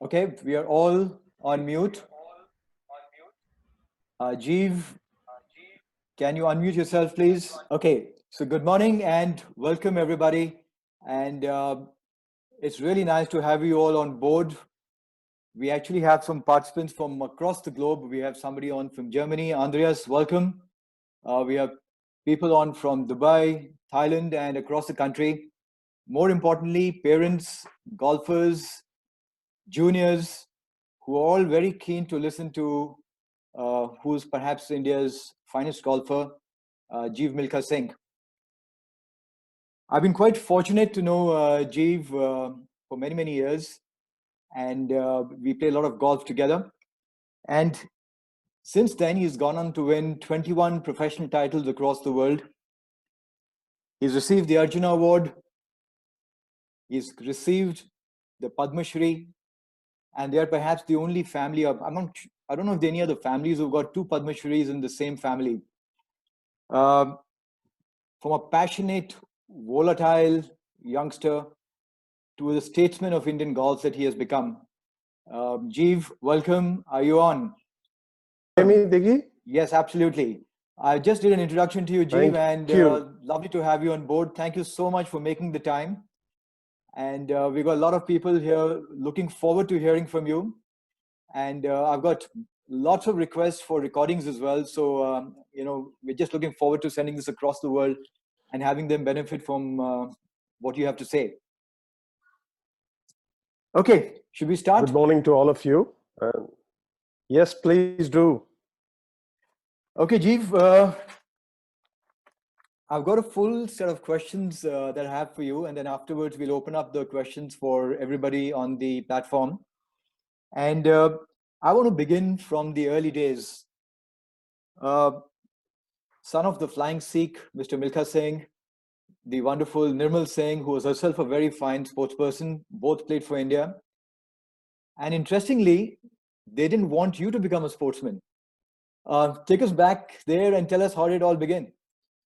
Okay, we are all on mute. Jeev, can you unmute yourself, please? Okay, so good morning and welcome everybody. And it's really nice to have you all on board. We actually have some participants from across the globe. We have somebody on from Germany. Andreas, welcome. We have people on from Dubai, Thailand, and across the country. More importantly, parents, golfers, juniors, who are all very keen to listen to who's perhaps India's finest golfer, Jeev Milkha Singh. I've been quite fortunate to know Jeev for many, many years, and we play a lot of golf together. And since then, he's gone on to win 21 professional titles across the world. He's received the Arjuna Award, he's received the Padma Shri, and they are perhaps the only family of, I don't know if there are any other families who've got two Padma Shris in the same family. From a passionate, volatile youngster to the statesman of Indian golf that he has become. Jeev, welcome. Are you on? Hear me, Diggy? Yes, absolutely. I just did an introduction to you, Jeev, and lovely to have you on board. Thank you so much for making the time. And we've got a lot of people here looking forward to hearing from you. And I've got lots of requests for recordings as well. So, we're just looking forward to sending this across the world and having them benefit from what you have to say. Okay, should we start? Good morning to all of you. Yes, please do. Okay, Jeev, I've got a full set of questions that I have for you, and then afterwards we'll open up the questions for everybody on the platform. And I want to begin from the early days. Son of the flying Sikh, Mr. Milkha Singh, the wonderful Nirmal Singh, who was herself a very fine sportsperson, both played for India. And interestingly, they didn't want you to become a sportsman. Take us back there and tell us how did it all begin.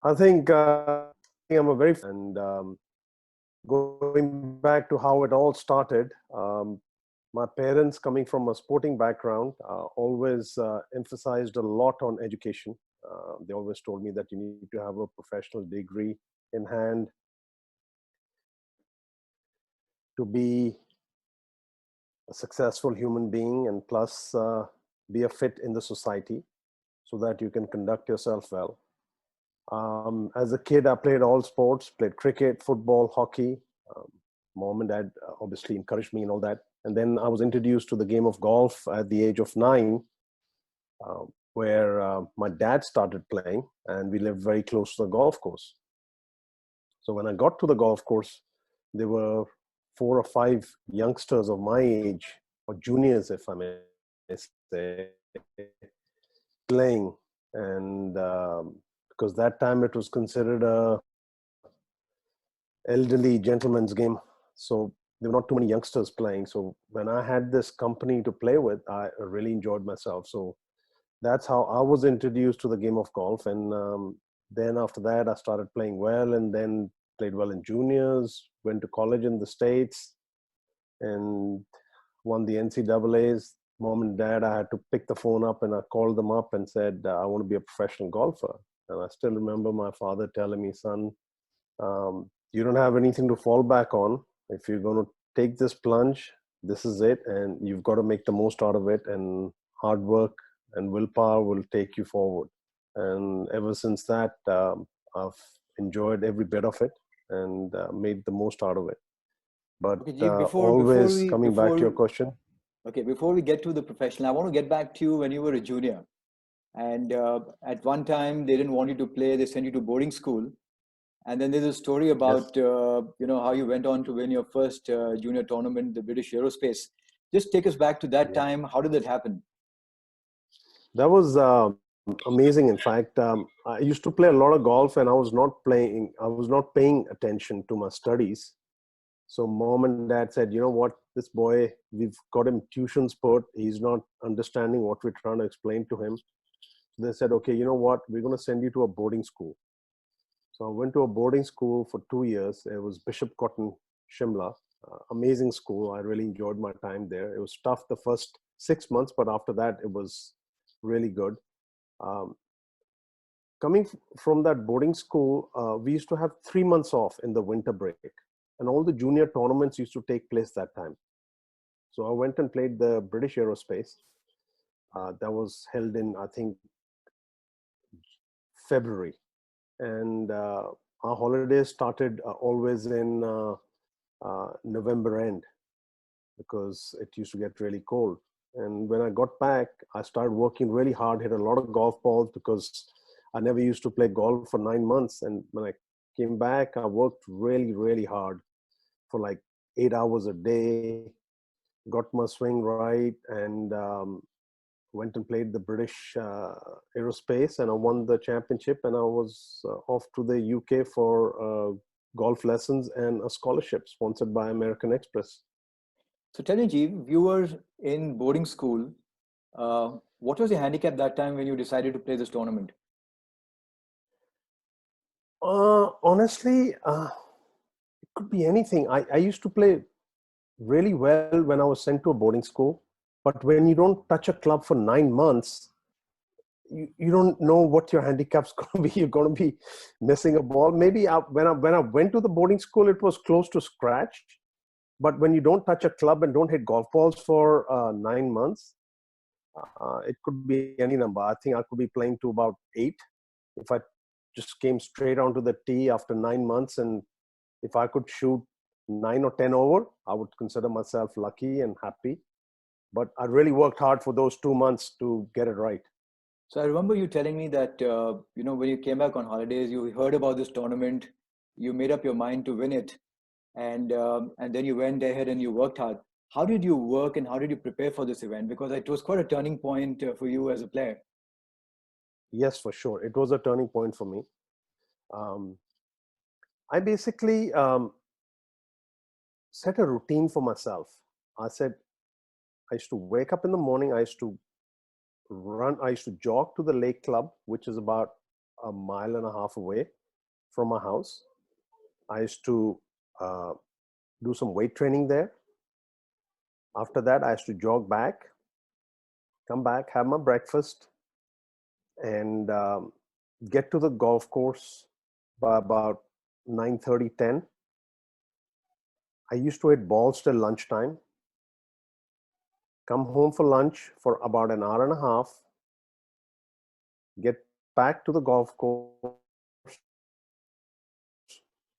I think I'm a very and going back to how it all started. My parents, coming from a sporting background, always emphasized a lot on education. They always told me that you need to have a professional degree in hand to be a successful human being, and plus be a fit in the society so that you can conduct yourself well. As a kid, I played all sports, played cricket, football, hockey. Mom and dad obviously encouraged me and all that. And then I was introduced to the game of golf at the age of 9, where my dad started playing, and we lived very close to the golf course. So when I got to the golf course, there were 4 or 5 youngsters of my age, or juniors, if I may say, playing. And because that time it was considered a elderly gentleman's game, so there were not too many youngsters playing. So when I had this company to play with, I really enjoyed myself. So that's how I was introduced to the game of golf. And then after that, I started playing well, and then played well in juniors, went to college in the States, and won the NCAAs. Mom and dad, I had to pick the phone up, and I called them up and said, I want to be a professional golfer. And I still remember my father telling me, son, you don't have anything to fall back on. If you're going to take this plunge, this is it, and you've got to make the most out of it, and hard work and willpower will take you forward. And ever since that, I've enjoyed every bit of it and made the most out of it. But Okay, Jeev, always coming back to your question. Okay, before we get to the professional, I want to get back to you when you were a junior. And at one time, they didn't want you to play. They sent you to boarding school. And then there's a story about, how you went on to win your first junior tournament, the British Aerospace. Just take us back to that time. How did that happen? That was amazing. In fact, I used to play a lot of golf, and I was not paying attention to my studies. So mom and dad said, you know what, this boy, we've got him tuition sport. He's not understanding what we're trying to explain to him. So they said, okay, you know what, we're going to send you to a boarding school. So I went to a boarding school for 2 years. It was Bishop Cotton, Shimla. Amazing school. I really enjoyed my time there. It was tough the first 6 months, but after that, it was really good. Um, Coming from that boarding school, we used to have 3 months off in the winter break, and all the junior tournaments used to take place that time. So I went and played the British Aerospace. That was held in, I think, February, and our holidays started always in November end because it used to get really cold. And when I got back, I started working really hard, hit a lot of golf balls because I never used to play golf for 9 months. And when I came back, I worked really, really hard for like 8 hours a day, got my swing right, and went and played the British Aerospace, and I won the championship. And I was off to the UK for golf lessons and a scholarship sponsored by American Express. So tell me, Jeev, you were in boarding school. What was your handicap that time when you decided to play this tournament? Honestly, it could be anything. I used to play really well when I was sent to a boarding school. But when you don't touch a club for 9 months, you don't know what your handicap's going to be. You're going to be missing a ball. Maybe when I went to the boarding school, it was close to scratch. But when you don't touch a club and don't hit golf balls for 9 months, it could be any number. I think I could be playing to about 8 if I just came straight onto the tee after 9 months. And if I could shoot 9 or 10 over, I would consider myself lucky and happy. But I really worked hard for those 2 months to get it right. So I remember you telling me that when you came back on holidays, you heard about this tournament, you made up your mind to win it, and then you went ahead and you worked hard. How did you work and how did you prepare for this event? Because it was quite a turning point for you as a player. Yes, for sure. It was a turning point for me. Um, I basically set a routine for myself. I said I used to wake up in the morning. I used to run. I used to jog to the lake club, which is about a mile and a half away from my house. I used to uh, do some weight training there. After that, I used to jog back, come back, have my breakfast, and get to the golf course by about 9:30, 10. I used to hit balls till lunchtime, come home for lunch for about an hour and a half, get back to the golf course,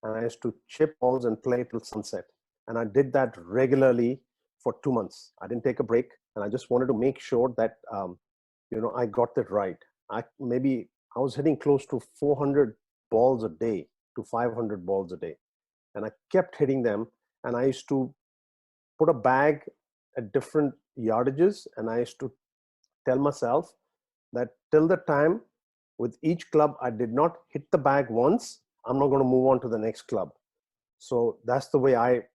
and I used to chip balls and play till sunset. And I did that regularly for 2 months. I didn't take a break, and I just wanted to make sure that I got that right. Maybe I was hitting close to 400 balls a day to 500 balls a day, and I kept hitting them. And I used to put a bag at different yardages, and I used to tell myself that till the time with each club I did not hit the bag once, I'm not going to move on to the next club. So that's the way I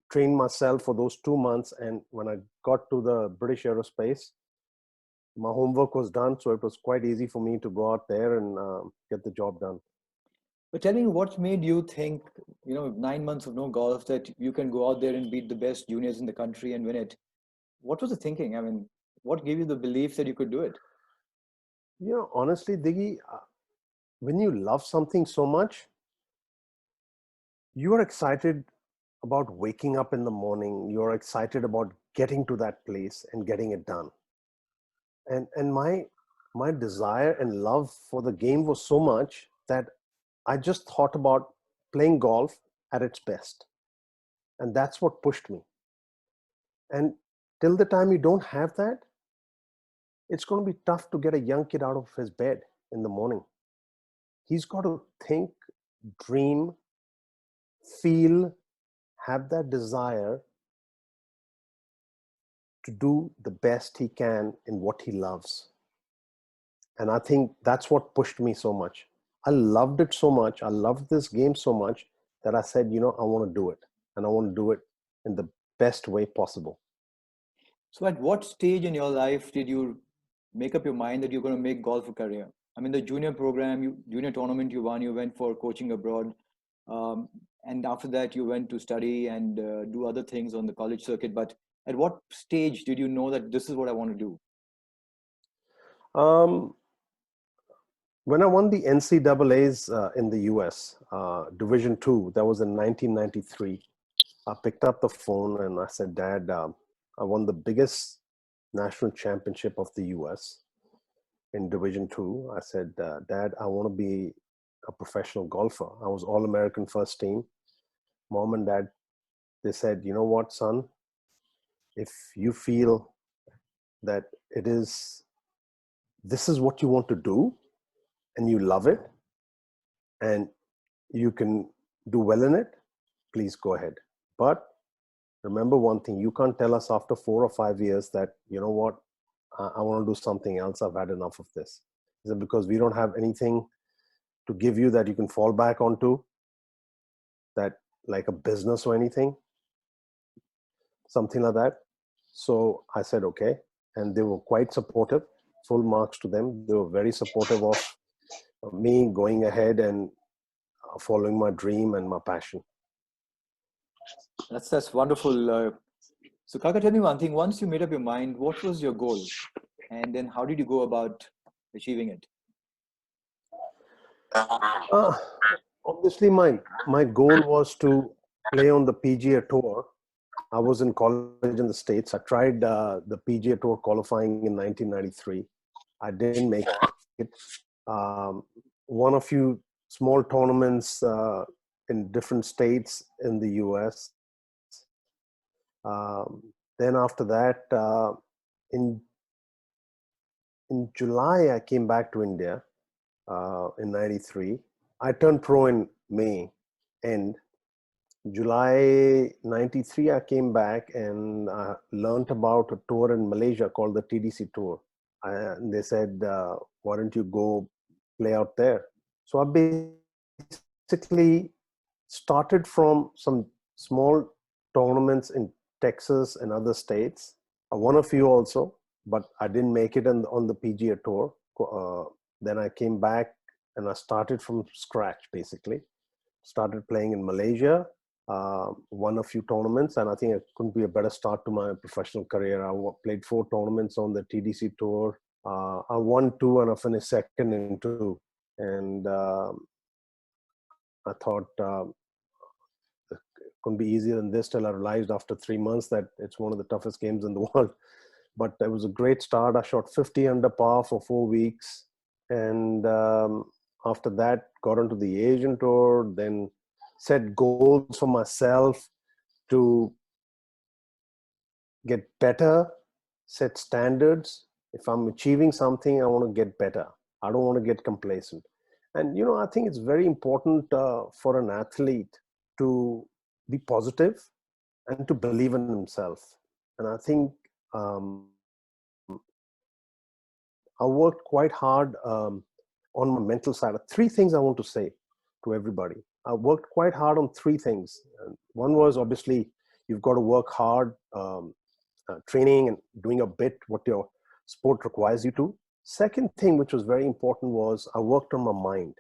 trained myself for those 2 months. And when I got to the British Aerospace, my homework was done, so it was quite easy for me to go out there and get the job done. But tell me, what made you think, 9 months of no golf, that you can go out there and beat the best juniors in the country and win it? What was the thinking? I mean, what gave you the belief that you could do it? Honestly, Diggy, when you love something so much, you are excited about waking up in the morning. You're excited about getting to that place and getting it done. And my desire and love for the game was so much that I just thought about playing golf at its best. And that's what pushed me. And till the time you don't have that, it's going to be tough to get a young kid out of his bed in the morning. He's got to think, dream, feel, have that desire to do the best he can in what he loves. And I think that's what pushed me so much. I loved it so much. I loved this game so much that I said, I want to do it. And I want to do it in the best way possible. So, at what stage in your life did you make up your mind that you're going to make golf a career? I mean, the junior program, junior tournament you won, you went for coaching abroad. and after that, you went to study and do other things on the college circuit. But at what stage did you know that this is what I want to do? Um, when I won the NCAA's in the US, Division Two, that was in 1993, I picked up the phone and I said, Dad, I won the biggest national championship of the US in Division Two. I said, Dad, I want to be a professional golfer. I was All American first team. Mom and Dad, they said, you know what, son, if you feel that this is what you want to do and you love it and you can do well in it, please go ahead. But remember one thing, you can't tell us after 4 or 5 years that, you know what, I want to do something else. I've had enough of this. Is it because we don't have anything to give you that you can fall back onto, that like a business or anything, something like that? So I said, okay. And they were quite supportive, full marks to them. They were very supportive of me going ahead and following my dream and my passion. That's wonderful. So, Kaka, tell me one thing. Once you made up your mind, what was your goal? And then how did you go about achieving it? Uh, Obviously, my goal was to play on the PGA Tour. I was in college in the States. I tried the PGA Tour qualifying in 1993. I didn't make it. Won a few small tournaments in different states in the US. Then after that, in in July, I came back to India in '93. I turned pro in May, and July '93, I came back and learned about a tour in Malaysia called the TDC Tour. And they said, why don't you go play out there? So I basically started from some small tournaments in Texas and other states. I won a few also, but I didn't make it on the PGA Tour. Then I came back and I started from scratch, basically. Started playing in Malaysia, won a few tournaments, and I think it couldn't be a better start to my professional career. I played 4 tournaments on the TDC Tour. I won 2 and I finished second in 2. And I thought it couldn't be easier than this, till I realized after 3 months that it's one of the toughest games in the world. But it was a great start. I shot 50 under par for 4 weeks. And after that, got onto the Asian Tour, then set goals for myself to get better, set standards. If I'm achieving something, I want to get better. I don't want to get complacent. And, I think it's very important for an athlete to be positive and to believe in himself. And I think I worked quite hard on my mental side. 3 things I want to say to everybody. I worked quite hard on 3 things. One was, obviously, you've got to work hard, training and doing a bit what your sport requires you to. Second thing, which was very important, was I worked on my mind.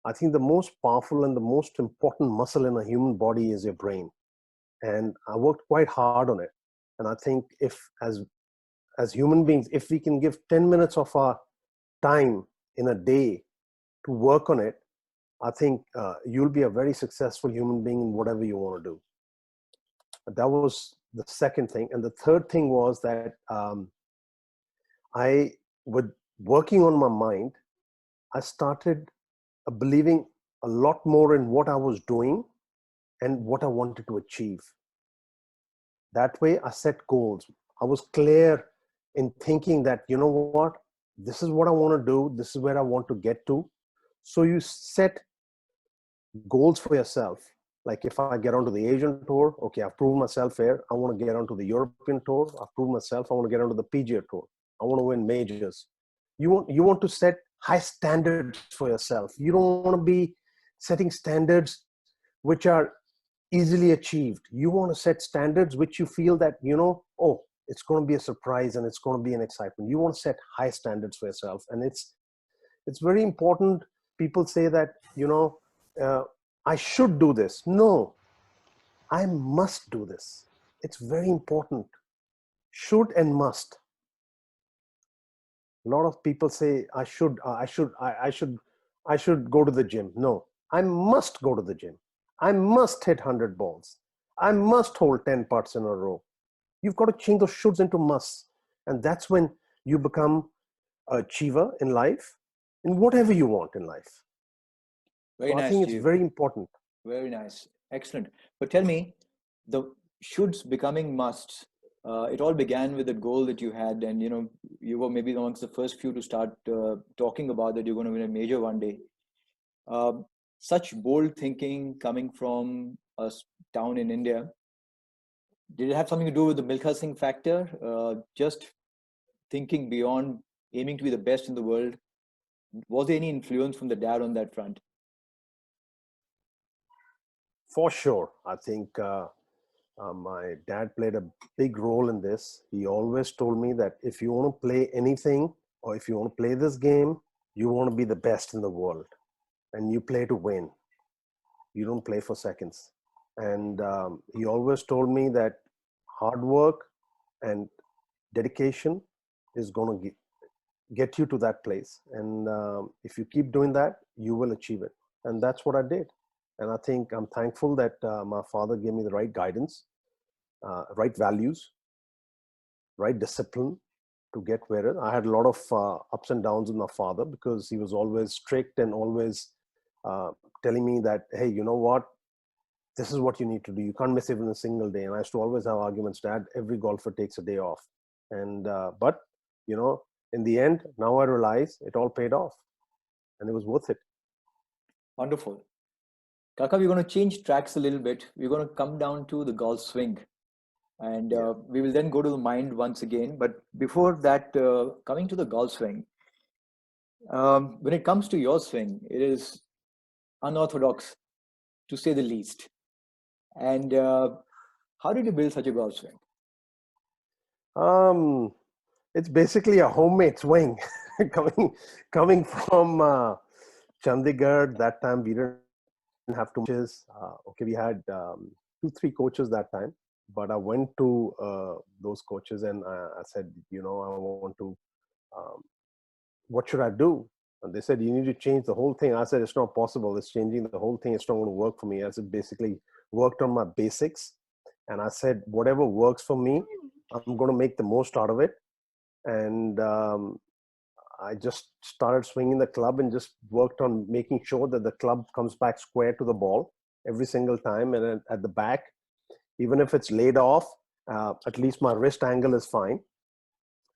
I think the most powerful and the most important muscle in a human body is your brain. And I worked quite hard on it. And I think if, as human beings, if we can give 10 minutes of our time in a day to work on it, I think you'll be a very successful human being in whatever you want to do. That was the second thing. And the third thing was that with working on my mind, I started believing a lot more in what I was doing and what I wanted to achieve. That way, I set goals. I was clear in thinking that, you know what, this is what I want to do. This is where I want to get to. So you set goals for yourself. Like if I get onto the Asian Tour, okay, I've proven myself here. I want to get onto the European Tour. I've proven myself. I want to get onto the PGA Tour. I want to win majors. You want to set high standards for yourself. You don't want to be setting standards which are easily achieved. You want to set standards which you feel that, oh, it's going to be a surprise and it's going to be an excitement. You want to set high standards for yourself. And it's very important. People say that, I should do this. No, I must do this. It's very important. Should and must. A lot of people say I should go to the gym. No, I must go to the gym. I must hit 100 balls. I must hold 10 putts in a row. You've got to change those shoulds into musts. And that's when you become an achiever in life, in whatever you want in life. Very So I nice, think it's Jeev. very important. Very nice. Excellent. But tell me, the shoulds becoming musts, it all began with a goal that you had, and you were maybe amongst the first few to start talking about that you're going to win a major one day. Such bold thinking coming from a town in India, did it have something to do with the Milkha Singh factor? Just thinking beyond aiming to be the best in the world. Was there any influence from the dad on that front? For sure. I think my dad played a big role in this. He always told me that if you want to play anything or if you want to play this game, you want to be the best in the world and you play to win. You don't play for seconds. And he always told me that hard work and dedication is going to get you to that place. And if you keep doing that, you will achieve it. And that's what I did. And I think I'm thankful that my father gave me the right guidance, right values, right discipline to get where I had a lot of ups and downs with my father because he was always strict and always telling me that, hey, you know what? This is what you need to do. You can't miss even a single day. And I used to always have arguments, Dad, every golfer takes a day off. And, but, in the end, now I realize it all paid off and it was worth it. Wonderful. Kaka, we're going to change tracks a little bit. We're going to come down to the golf swing. And we will then go to the mind once again. But before that, coming to the golf swing, when it comes to your swing, it is unorthodox to say the least. And how did you build such a golf swing? It's basically a homemade swing coming from Chandigarh. That time we didn't have too much. Okay, we had 2-3 coaches that time, but I went to those coaches and I said, I want to, what should I do? And they said, you need to change the whole thing. I said, it's not possible. It's changing the whole thing. It's not going to work for me. I said, basically worked on my basics. And I said, whatever works for me, I'm going to make the most out of it. And I just started swinging the club and just worked on making sure that the club comes back square to the ball every single time. And at the back, even if it's laid off, at least my wrist angle is fine.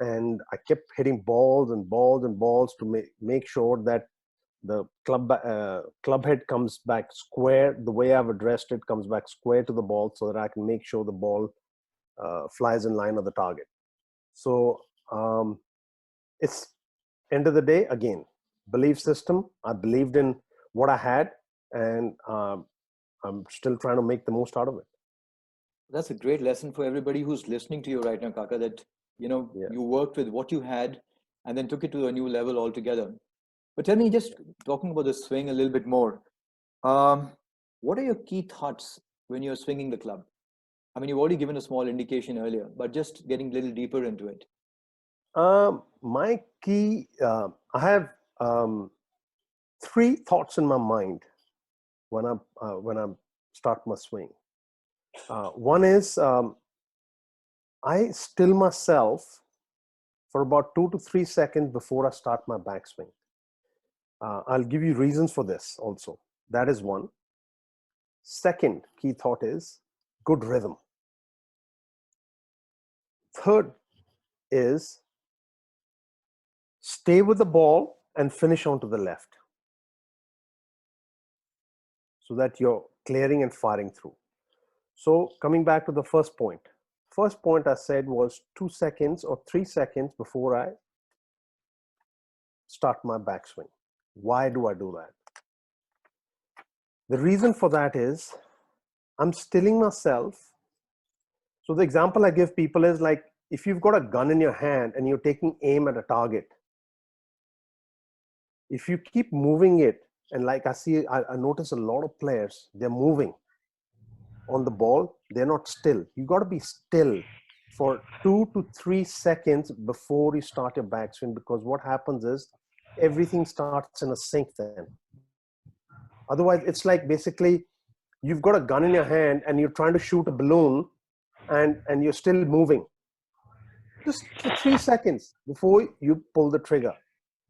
And I kept hitting balls and balls and balls to make sure that the club head comes back square. The way I've addressed it comes back square to the ball so that I can make sure the ball flies in line of the target. So it's end of the day, again, belief system. I believed in what I had, and I'm still trying to make the most out of it. That's a great lesson for everybody who's listening to you right now, Kaka, that you worked with what you had and then took it to a new level altogether. But tell me, just talking about the swing a little bit more, what are your key thoughts when you're swinging the club? I mean, you've already given a small indication earlier, but just getting a little deeper into it. My key, I have 3 thoughts in my mind when I start my swing. One is I still myself for about 2 to 3 seconds before I start my backswing. I'll give you reasons for this also. That is one. Second key thought is good rhythm. Third is stay with the ball and finish onto the left so that you're clearing and firing through. So coming back to the first point I said was 2 seconds or 3 seconds before I start my backswing. Why do I do that? The reason for that is I'm stilling myself. So the example I give people is like, if you've got a gun in your hand and you're taking aim at a target, if you keep moving it And like I notice a lot of players, they're moving on the ball. They're not still. You got to be still for 2 to 3 seconds before you start your backswing, because what happens is everything starts in a sync then. Otherwise, it's like basically you've got a gun in your hand and you're trying to shoot a balloon, and you're still moving just for 3 seconds before you pull the trigger.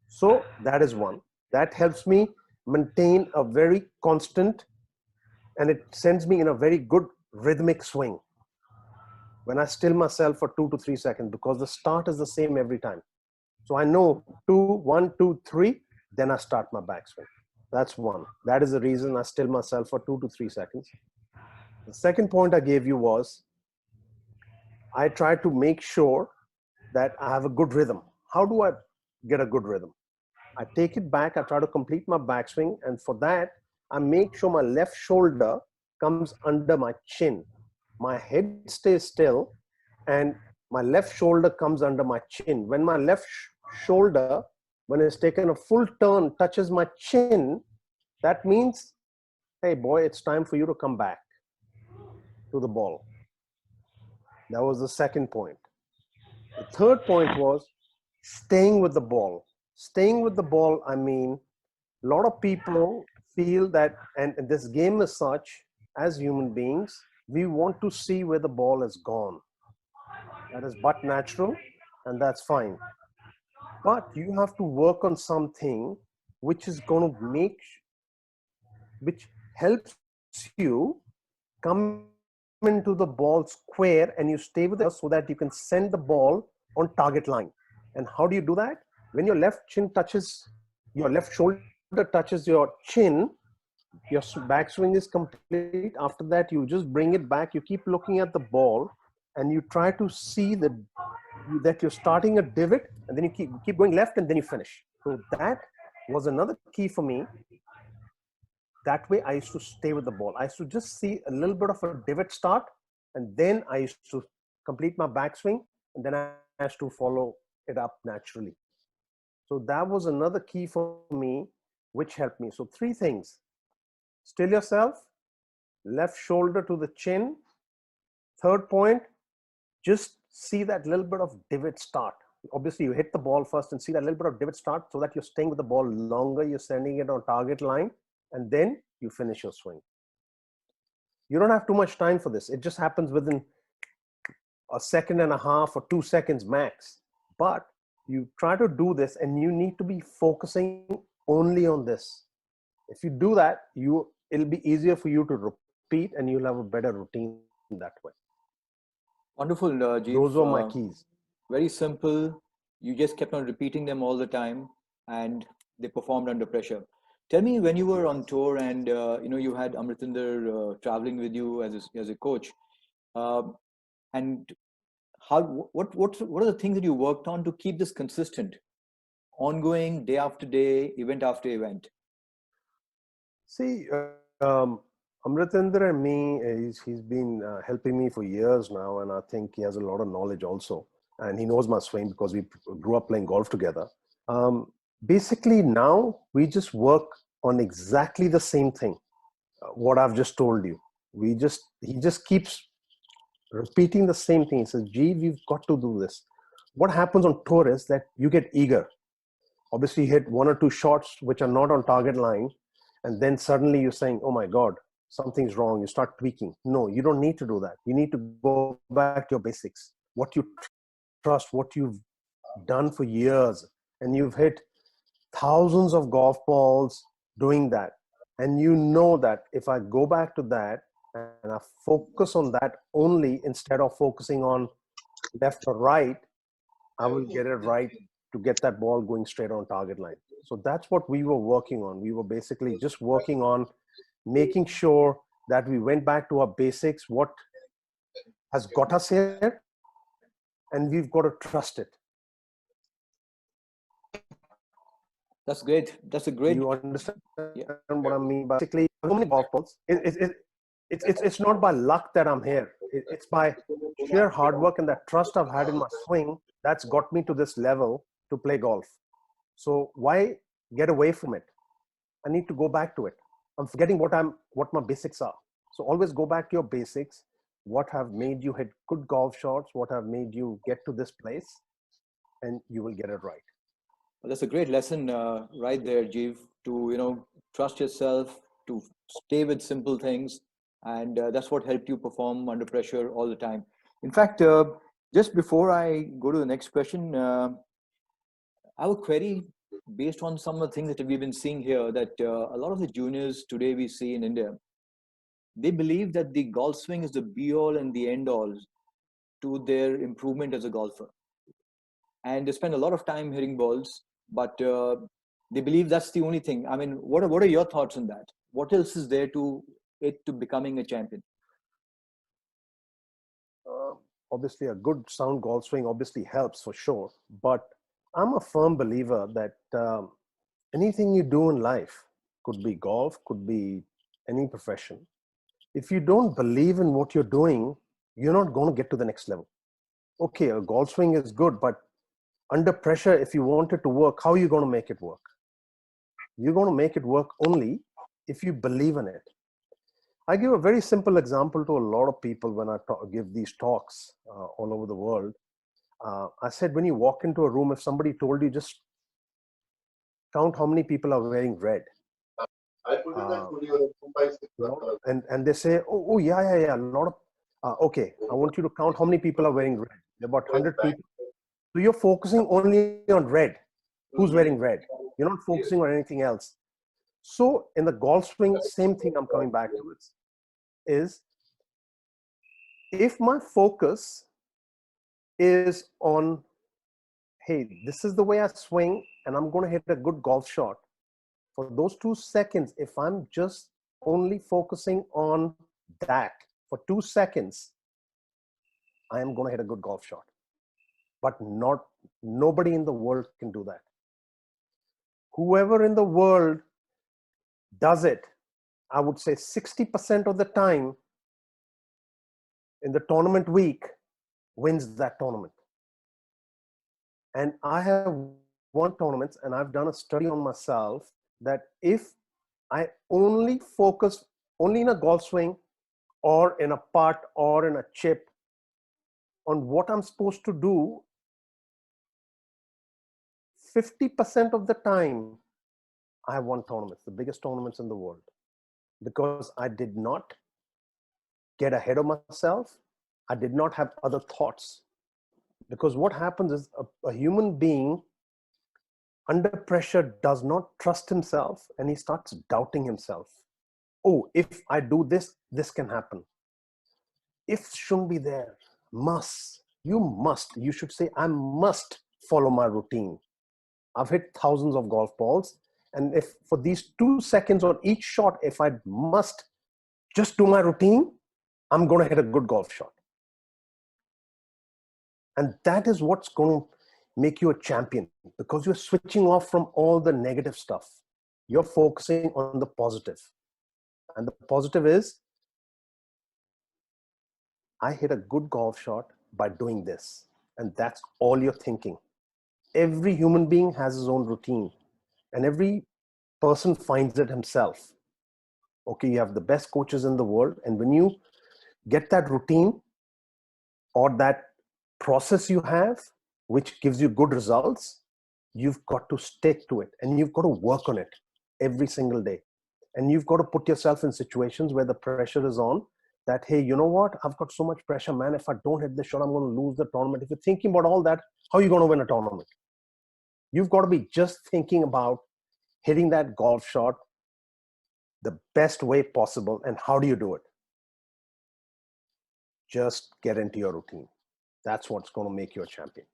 So that is one. That helps me maintain a very constant, and it sends me in a very good rhythmic swing when I still myself for 2 to 3 seconds, because the start is the same every time. So I know 2, 1, 2, 3, then I start my backswing. That's one. That is the reason I still myself for 2 to 3 seconds. The second point I gave you was I try to make sure that I have a good rhythm. How do I get a good rhythm? I take it back, I try to complete my backswing, and for that, I make sure my left shoulder comes under my chin. My head stays still, and my left shoulder comes under my chin. When my left shoulder, when it's taken a full turn, touches my chin, that means, hey boy, it's time for you to come back to the ball. That was the second point. The third point was staying with the ball. Staying with the ball, I mean, a lot of people feel that, and this game is such, as human beings, we want to see where the ball is gone. That is but natural, and that's fine. But you have to work on something which is going to which helps you come into the ball square, and you stay with it so that you can send the ball on target line. And how do you do that? When your left chin touches, your left shoulder touches your chin, your backswing is complete. After that, you just bring it back, you keep looking at the ball, and you try to see that you're starting a divot, and then you keep going left, and then you finish. So that was another key for me. That way I used to stay with the ball. I used to just see a little bit of a divot start, and then I used to complete my backswing, and then I used to follow it up naturally. So that was another key for me, which helped me. So three things: still yourself, left shoulder to the chin. Third point, just see that little bit of divot start. Obviously, you hit the ball first and see that little bit of divot start so that you're staying with the ball longer, you're sending it on target line, and then you finish your swing. You don't have too much time for this. It just happens within a second and a half or 2 seconds max. But you try to do this, and you need to be focusing only on this. If you do that, it'll be easier for you to repeat, and you'll have a better routine that way. Wonderful, Jeev. Those are my keys. Very simple. You just kept on repeating them all the time, and they performed under pressure. Tell me, when you were on tour, and you had Amritinder traveling with you as a coach, and what are the things that you worked on to keep this consistent, ongoing, day after day, event after event? See, Amritinder and me, he's been helping me for years now, and I think he has a lot of knowledge also, and he knows my swing because we grew up playing golf together. Basically, now we just work on exactly the same thing, what I've just told you. He just keeps repeating the same thing. He says, "Gee, we've got to do this." What happens on tour is that you get eager. Obviously, you hit one or two shots which are not on target line, and then suddenly you're saying, "Oh my God, something's wrong." You start tweaking. No, you don't need to do that. You need to go back to your basics, what you trust, what you've done for years, and you've hit thousands of golf balls doing that. And you know that if I go back to that and I focus on that only instead of focusing on left or right, I will get it right to get that ball going straight on target line. So that's what we were working on. We were basically just working on making sure that we went back to our basics, what has got us here, and we've got to trust it. That's great. That's a great. You understand what I mean? Basically, so many golf balls. It's not by luck that I'm here. It's by sheer hard work and that trust I've had in my swing that's got me to this level to play golf. So why get away from it? I need to go back to it. I'm forgetting what my basics are. So always go back to your basics. What have made you hit good golf shots? What have made you get to this place? And you will get it right. Well, that's a great lesson right there, Jeev, to, trust yourself, to stay with simple things. And that's what helped you perform under pressure all the time. In fact, just before I go to the next question, I have a query based on some of the things that we've been seeing here, that a lot of the juniors today we see in India, they believe that the golf swing is the be all and the end all to their improvement as a golfer. And they spend a lot of time hitting balls, but they believe that's the only thing. I mean, what are your thoughts on that? What else is there to it to becoming a champion? Uh, Obviously, a good sound golf swing obviously helps for sure. But I'm a firm believer that anything you do in life, could be golf, could be any profession. If you don't believe in what you're doing, you're not going to get to the next level. Okay, a golf swing is good, but under pressure, if you want it to work, how are you going to make it work? You're going to make it work only if you believe in it. I give a very simple example to a lot of people when I give these talks all over the world. I said, when you walk into a room, if somebody told you just count how many people are wearing red, and they say, oh yeah, a lot of, okay, I want you to count how many people are wearing red. There are about 100 people. So you're focusing only on red. Who's wearing red? You're not focusing on anything else. So in the golf swing, same thing I'm coming back to is if my focus is on, hey, this is the way I swing and I'm going to hit a good golf shot. For those 2 seconds, if I'm just only focusing on that for 2 seconds, I am going to hit a good golf shot. But nobody in the world can do that. Whoever in the world does it, I would say 60% of the time in the tournament week wins that tournament. And I have won tournaments, and I've done a study on myself that if I only focus only in a golf swing or in a putt or in a chip on what I'm supposed to do, 50% of the time I have won tournaments, the biggest tournaments in the world, because I did not get ahead of myself. I did not have other thoughts. Because what happens is a human being under pressure does not trust himself, and he starts doubting himself. Oh, if I do this, this can happen. If shouldn't be there. Must. You must. You should say, I must follow my routine. I've hit thousands of golf balls. And if for these 2 seconds on each shot, if I must just do my routine, I'm going to hit a good golf shot. And that is what's going to make you a champion, because you're switching off from all the negative stuff. You're focusing on the positive. And the positive is, I hit a good golf shot by doing this. And that's all you're thinking. Every human being has his own routine, and every person finds it himself. Okay, you have the best coaches in the world, and when you get that routine or that process you have, which gives you good results, you've got to stick to it, and you've got to work on it every single day. And you've got to put yourself in situations where the pressure is on, that, hey, you know what? I've got so much pressure, man. If I don't hit this shot, I'm going to lose the tournament. If you're thinking about all that, how are you going to win a tournament? You've got to be just thinking about hitting that golf shot the best way possible. And how do you do it? Just get into your routine. That's what's going to make you a champion.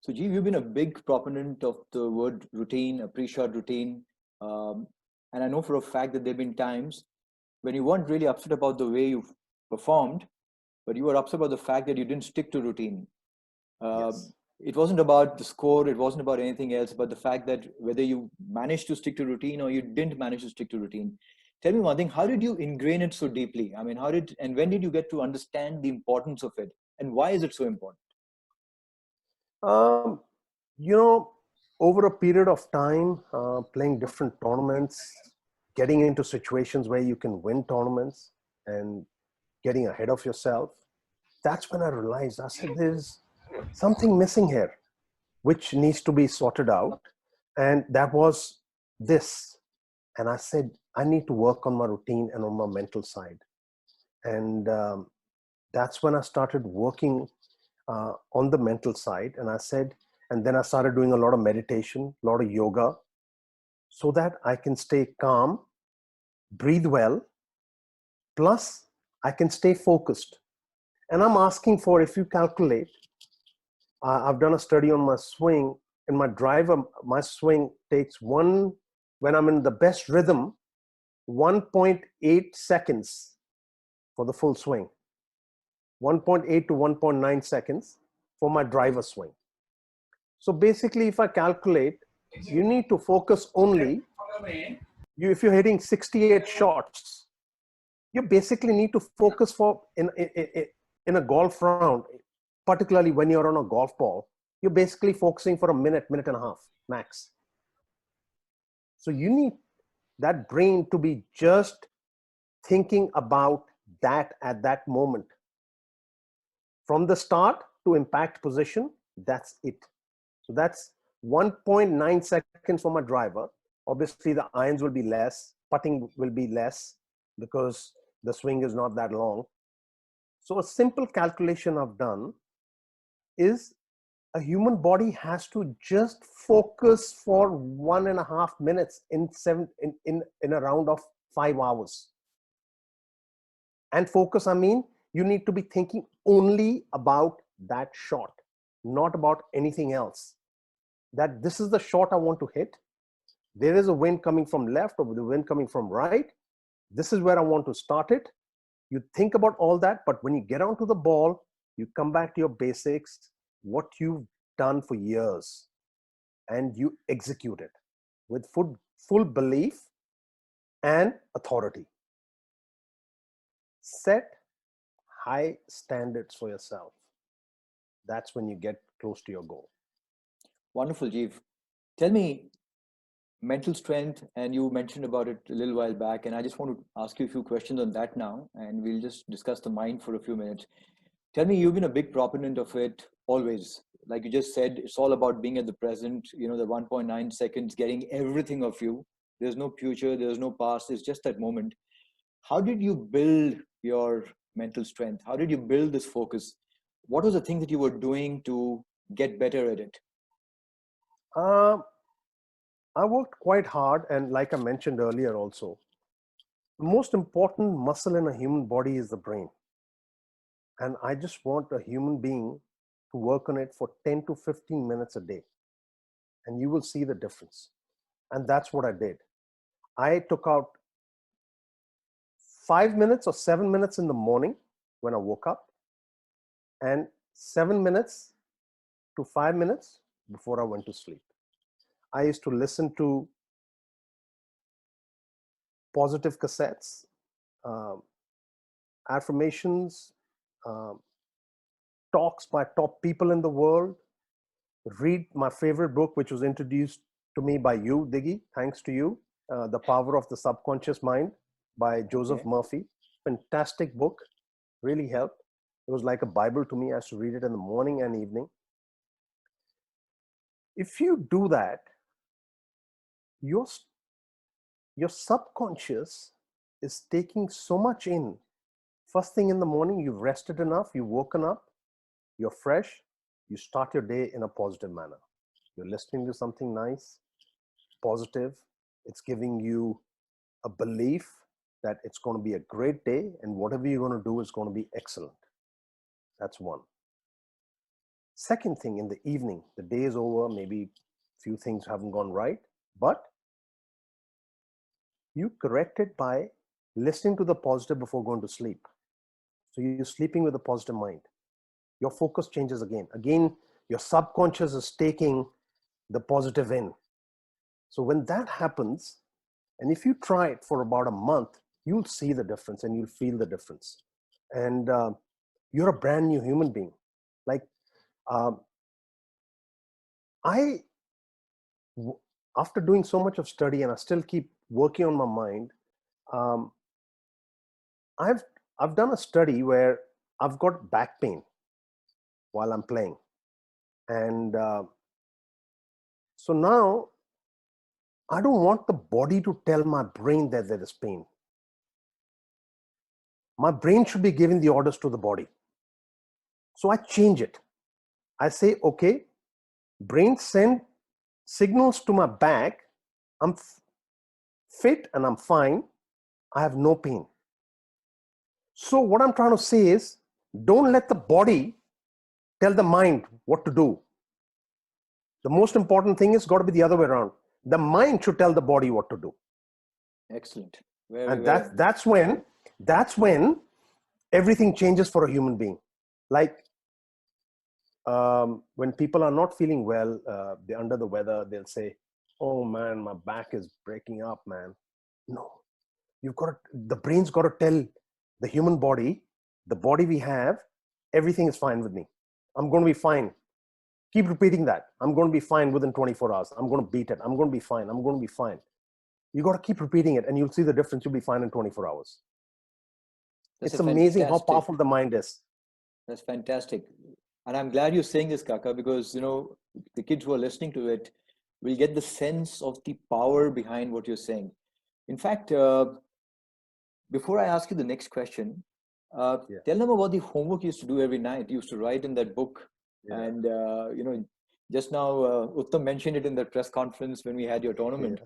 So, Jeev, you've been a big proponent of the word routine, a pre-shot routine. And I know for a fact that there have been times when you weren't really upset about the way you performed, but you were upset about the fact that you didn't stick to routine. Yes. It wasn't about the score, it wasn't about anything else, but the fact that whether you managed to stick to routine or you didn't manage to stick to routine. Tell me one thing, how did you ingrain it so deeply? I mean, and when did you get to understand the importance of it? And why is it so important? Um, you know, over a period of time, playing different tournaments, getting into situations where you can win tournaments and getting ahead of yourself, that's when I realized, I said, there's something missing here, which needs to be sorted out. And that was this. And I said, I need to work on my routine and on my mental side. And that's when I started working on the mental side. And I said, and then I started doing a lot of meditation, a lot of yoga, so that I can stay calm, breathe well, plus I can stay focused. And I'm asking for, if you calculate, I've done a study on my swing. In my driver, my swing takes when I'm in the best rhythm, 1.8 seconds for the full swing, 1.8 to 1.9 seconds for my driver swing. So basically, if I calculate, you need to focus only, if you're hitting 68 shots, you basically need to focus in a golf round, particularly when you're on a golf ball, you're basically focusing for a minute and a half max. So you need that brain to be just thinking about that at that moment. From the start to impact position, that's it. So that's 1.9 seconds for my driver. Obviously, the irons will be less, putting will be less because the swing is not that long. So a simple calculation I've done is a human body has to just focus for 1.5 minutes in a round of 5 hours. And focus, I mean, you need to be thinking only about that shot, not about anything else. That this is the shot I want to hit. There is a wind coming from left or the wind coming from right. This is where I want to start it. You think about all that, but when you get onto the ball, you come back to your basics, what you've done for years, and you execute it with full belief and authority. Set high standards for yourself. That's when you get close to your goal. Wonderful, Jeev. Tell me, mental strength, and you mentioned about it a little while back, and I just want to ask you a few questions on that now, and we'll just discuss the mind for a few minutes. Tell me, you've been a big proponent of it always. Like you just said, it's all about being at the present, the 1.9 seconds, getting everything of you. There's no future, there's no past, it's just that moment. How did you build your mental strength? How did you build this focus? What was the thing that you were doing to get better at it? I worked quite hard, and like I mentioned earlier also, the most important muscle in a human body is the brain. And I just want a human being to work on it for 10 to 15 minutes a day. And you will see the difference. And that's what I did. I took out 5 minutes or 7 minutes in the morning when I woke up, and 7 minutes to 5 minutes before I went to sleep. I used to listen to positive cassettes, affirmations, talks by top people in the world, read my favorite book, which was introduced to me by you, Diggy, thanks to you, The Power of the Subconscious Mind by Joseph Murphy. Fantastic book, really helped. It was like a Bible to me. I used to read it in the morning and evening. If you do that, your subconscious is taking so much in. First thing in the morning, you've rested enough, you've woken up, you're fresh, you start your day in a positive manner. You're listening to something nice, positive. It's giving you a belief that it's going to be a great day, and whatever you're going to do is going to be excellent. That's one. Second thing, in the evening, the day is over, maybe a few things haven't gone right, but you correct it by listening to the positive before going to sleep. So you're sleeping with a positive mind. Your focus changes again. Again, your subconscious is taking the positive in. So when that happens, and if you try it for about a month, you'll see the difference and you'll feel the difference. And you're a brand new human being. Like, I w- after doing so much of study, and I still keep working on my mind, um, I've I've done a study where I've got back pain while I'm playing, and so now I don't want the body to tell my brain that there is pain. My brain should be giving the orders to the body. So I change it. I say, okay, brain send signals to my back. I'm fit and I'm fine. I have no pain. So what I'm trying to say is, don't let the body tell the mind what to do. The most important thing is got to be the other way around. The mind should tell the body what to do. Excellent. Very, And very. that's when everything changes for a human being. Like when people are not feeling well, they're under the weather, they'll say, oh man, my back is breaking up, man. No, the brain's got to tell the human body, the body we have, everything is fine with me. I'm going to be fine. Keep repeating that. I'm going to be fine within 24 hours. I'm going to beat it. I'm going to be fine. I'm going to be fine. You got to keep repeating it and you'll see the difference. You'll be fine in 24 hours. That's It's a amazing how fantastic. powerful the mind is. That's fantastic. And I'm glad you're saying this, Kaka, because the kids who are listening to it will get the sense of the power behind what you're saying. In fact, before I ask you the next question, Yeah. tell them about the homework you used to do every night. You used to write in that book, Yeah. and just now Uttam mentioned it in the press conference when we had your tournament.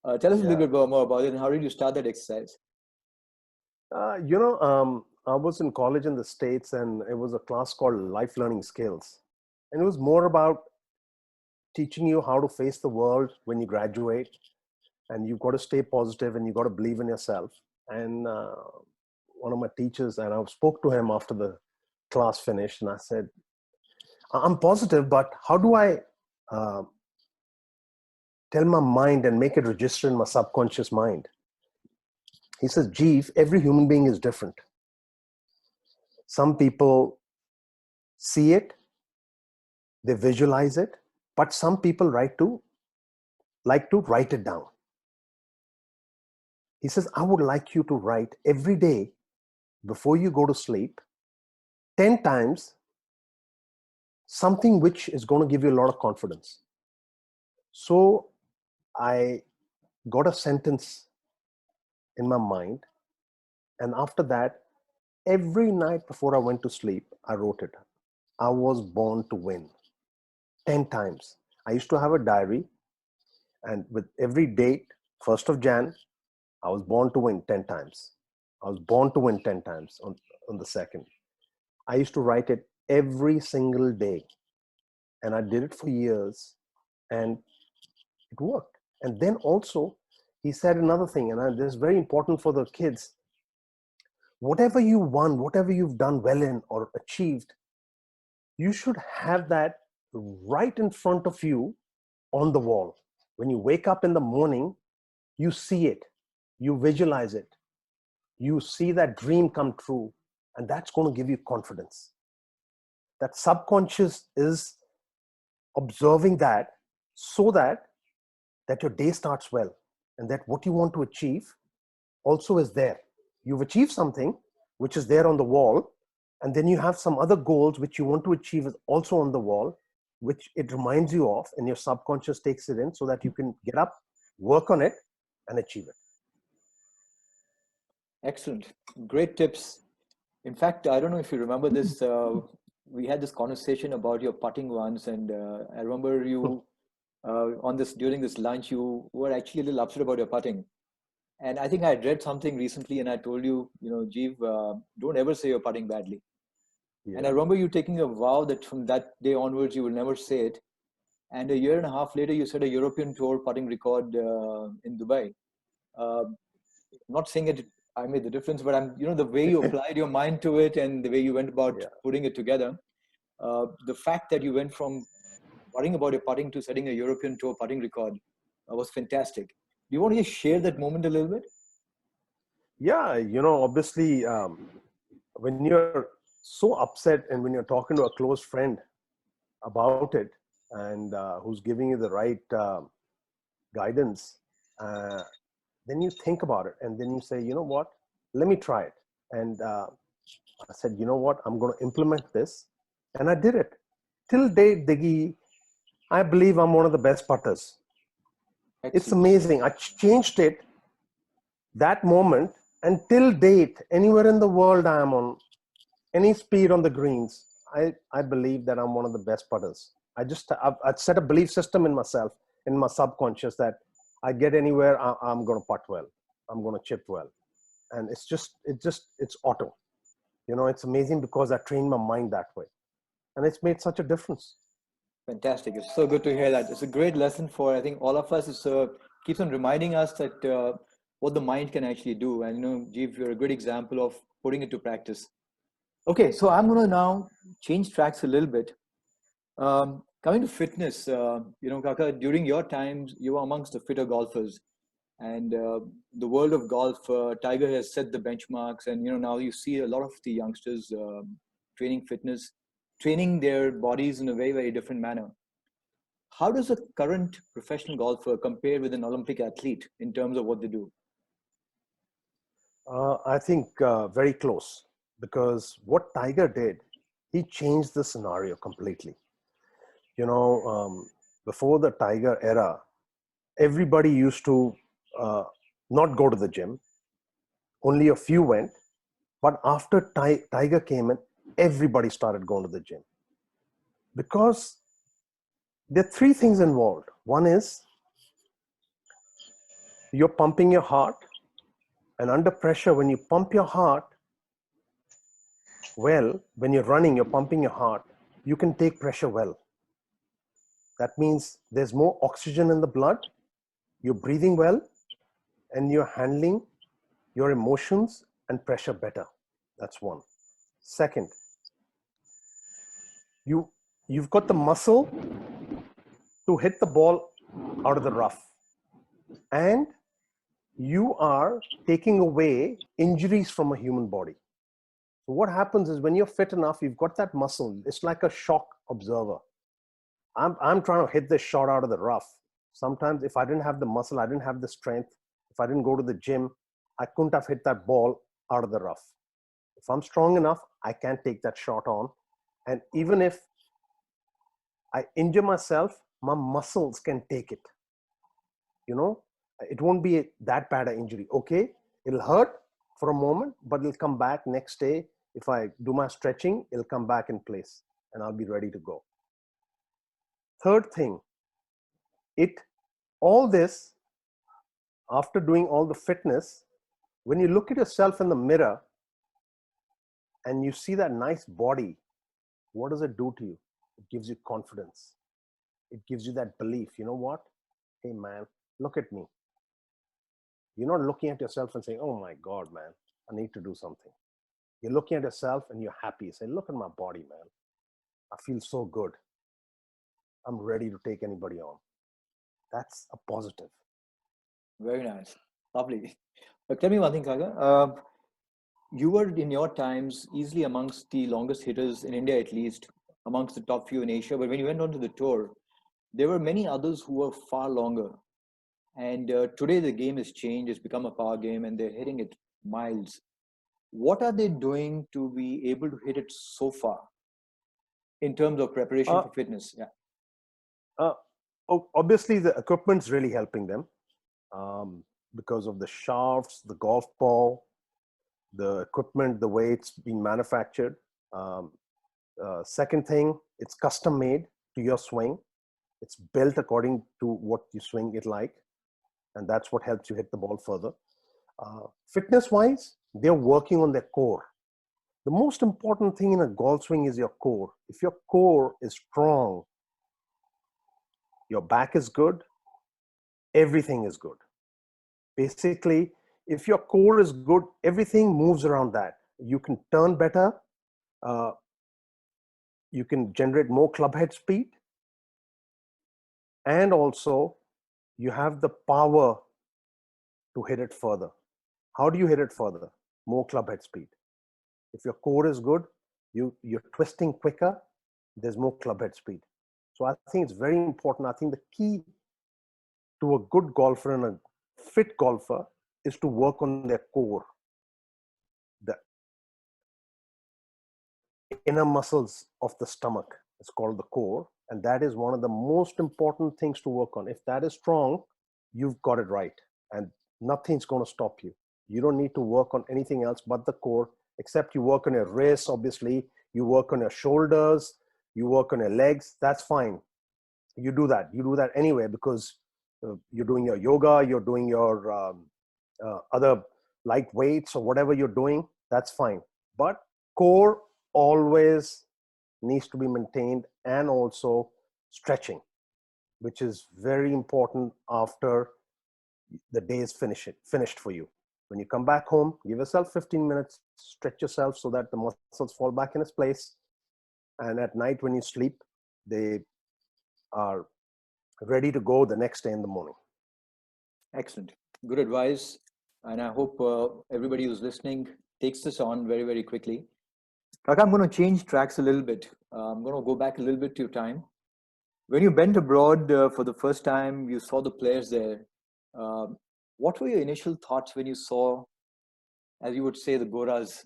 Tell us a Yeah. little bit more about it, and how did you start that exercise? I was in college in the States and it was a class called Life Learning Skills. And it was more about teaching you how to face the world when you graduate. And you've got to stay positive and you've got to believe in yourself. And one of my teachers, and I spoke to him after the class finished, and I said, I'm positive, but how do I uh, tell my mind and make it register in my subconscious mind? He says, Jeev, every human being is different. Some people see it, they visualize it, but some people like to write it down. He says, I would like you to write every day before you go to sleep 10 times something which is going to give you a lot of confidence. So I got a sentence in my mind, and after that, every night before I went to sleep, I wrote it. I was born to win 10 times. I used to have a diary, and with every date, 1st of Jan, I was born to win 10 times. I was born to win 10 times on the 2nd. I used to write it every single day, and I did it for years, and it worked. And then also, he said another thing, and this is very important for the kids. Whatever you won, whatever you've done well in or achieved, you should have that right in front of you on the wall. When you wake up in the morning, you see it, you visualize it, you see that dream come true, and that's going to give you confidence. That subconscious is observing that so that your day starts well, and that what you want to achieve also is there. You've achieved something which is there on the wall, and then you have some other goals which you want to achieve is also on the wall, which it reminds you of, and your subconscious takes it in so that you can get up, work on it, and achieve it. Excellent. Great tips. In fact, I don't know if you remember this. We had this conversation about your putting once, and I remember you on this during this lunch. You were actually a little upset about your putting, and I think I had read something recently, and I told you, Jeev, don't ever say you're putting badly. And I Yeah. remember you taking a vow that from that day onwards you will never say it. And a year and a half later, you set a European Tour putting record in Dubai. Uh, not saying it I made the difference, but the way you applied your mind to it and the way you went about Yeah. putting it together, the fact that you went from worrying about your putting to setting a European Tour putting record was fantastic. Do you want to just share that moment a little bit? Yeah. Obviously, when you're so upset and when you're talking to a close friend about it, and who's giving you the right guidance, uh, then you think about it and then you say, you know what, let me try it. And I said, you know what, I'm going to implement this. And I did it. Till date, Diggy, I believe I'm one of the best putters. It's Excellent. amazing. I changed it that moment, and till date, anywhere in the world I am on, any speed on the greens, I believe that I'm one of the best putters. I've set a belief system in myself, in my subconscious, that I get anywhere, I'm going to putt well. I'm going to chip well. And it's auto. You know, it's amazing because I trained my mind that way. And it's made such a difference. Fantastic. It's so good to hear that. It's a great lesson for, I think, all of us. It's keeps on reminding us that what the mind can actually do. And, Jeev, you're a good example of putting it to practice. Okay, so I'm going to now change tracks a little bit. Coming to fitness, Kaka, during your times, you were amongst the fitter golfers. And the world of golf, Tiger has set the benchmarks. And, now you see a lot of the youngsters training fitness, training their bodies in a very, very different manner. How does a current professional golfer compare with an Olympic athlete in terms of what they do? I think very close, because what Tiger did, he changed the scenario completely. You know, before the Tiger era, everybody used to not go to the gym. Only a few went. But after Tiger came in, everybody started going to the gym, because there are three things involved. One is you're pumping your heart, and under pressure, when you pump your heart well, when you're running, you're pumping your heart, you can take pressure well. That means there's more oxygen in the blood, you're breathing well, and you're handling your emotions and pressure better. That's one. Second, you've got the muscle to hit the ball out of the rough, and you are taking away injuries from a human body. So what happens is, when you're fit enough, you've got that muscle. It's like a shock absorber. I'm trying to hit this shot out of the rough. Sometimes if I didn't have the muscle, I didn't have the strength, if I didn't go to the gym, I couldn't have hit that ball out of the rough. If I'm strong enough, I can take that shot on. And even if I injure myself, my muscles can take it. You know, it won't be that bad an injury. Okay, it'll hurt for a moment, but it'll come back next day. If I do my stretching, it'll come back in place and I'll be ready to go. Third thing, all this, after doing all the fitness, when you look at yourself in the mirror and you see that nice body, what does it do to you? It gives you confidence. It gives you that belief. You know what? Hey man, look at me. You're not looking at yourself and saying, oh my God, man, I need to do something. You're looking at yourself and you're happy. You say, look at my body, man. I feel so good. I'm ready to take anybody on. That's a positive. Very nice. Lovely. But tell me one thing, Kaga. You were in your times easily amongst the longest hitters in India, at least amongst the top few in Asia. But when you went on to the tour, there were many others who were far longer. And today the game has changed. It's become a power game and they're hitting it miles. What are they doing to be able to hit it so far in terms of preparation Uh, for fitness? Yeah. uh, Obviously, the equipment's really helping them, because of the shafts, the golf ball, the equipment, the way it's been manufactured. Um, Second thing, it's custom made to your swing. It's built according to what you swing it like, and that's what helps you hit the ball further. Fitness wise, they're working on their core. The most important thing in a golf swing is your core. If your core is strong, your back is good, everything is good. Basically, if your core is good, everything moves around that. You can turn better, uh, you can generate more club head speed, and also you have the power to hit it further. How do you hit it further? More club head speed. If your core is good, you're twisting quicker, there's more club head speed. So I think it's very important. I think the key to a good golfer and a fit golfer is to work on their core, the inner muscles of the stomach. It's called the core. And that is one of the most important things to work on. If that is strong, you've got it right. And nothing's going to stop you. You don't need to work on anything else but the core, except you work on your wrists, obviously. You work on your shoulders, you work on your legs. That's fine. You do that. You do that anyway because you're doing your yoga, you're doing your other light weights or whatever you're doing. That's fine. But core always needs to be maintained, and also stretching, which is very important after the day is finished for you. When you come back home, give yourself 15 minutes, stretch yourself so that the muscles fall back in its place. And at night when you sleep, they are ready to go the next day in the morning. Excellent. Good advice. And I hope everybody who's listening takes this on very, very quickly. Kaka, I'm going to change tracks a little bit. I'm going to go back a little bit to your time. When you went abroad for the first time, you saw the players there. What were your initial thoughts when you saw, as you would say, the Goras,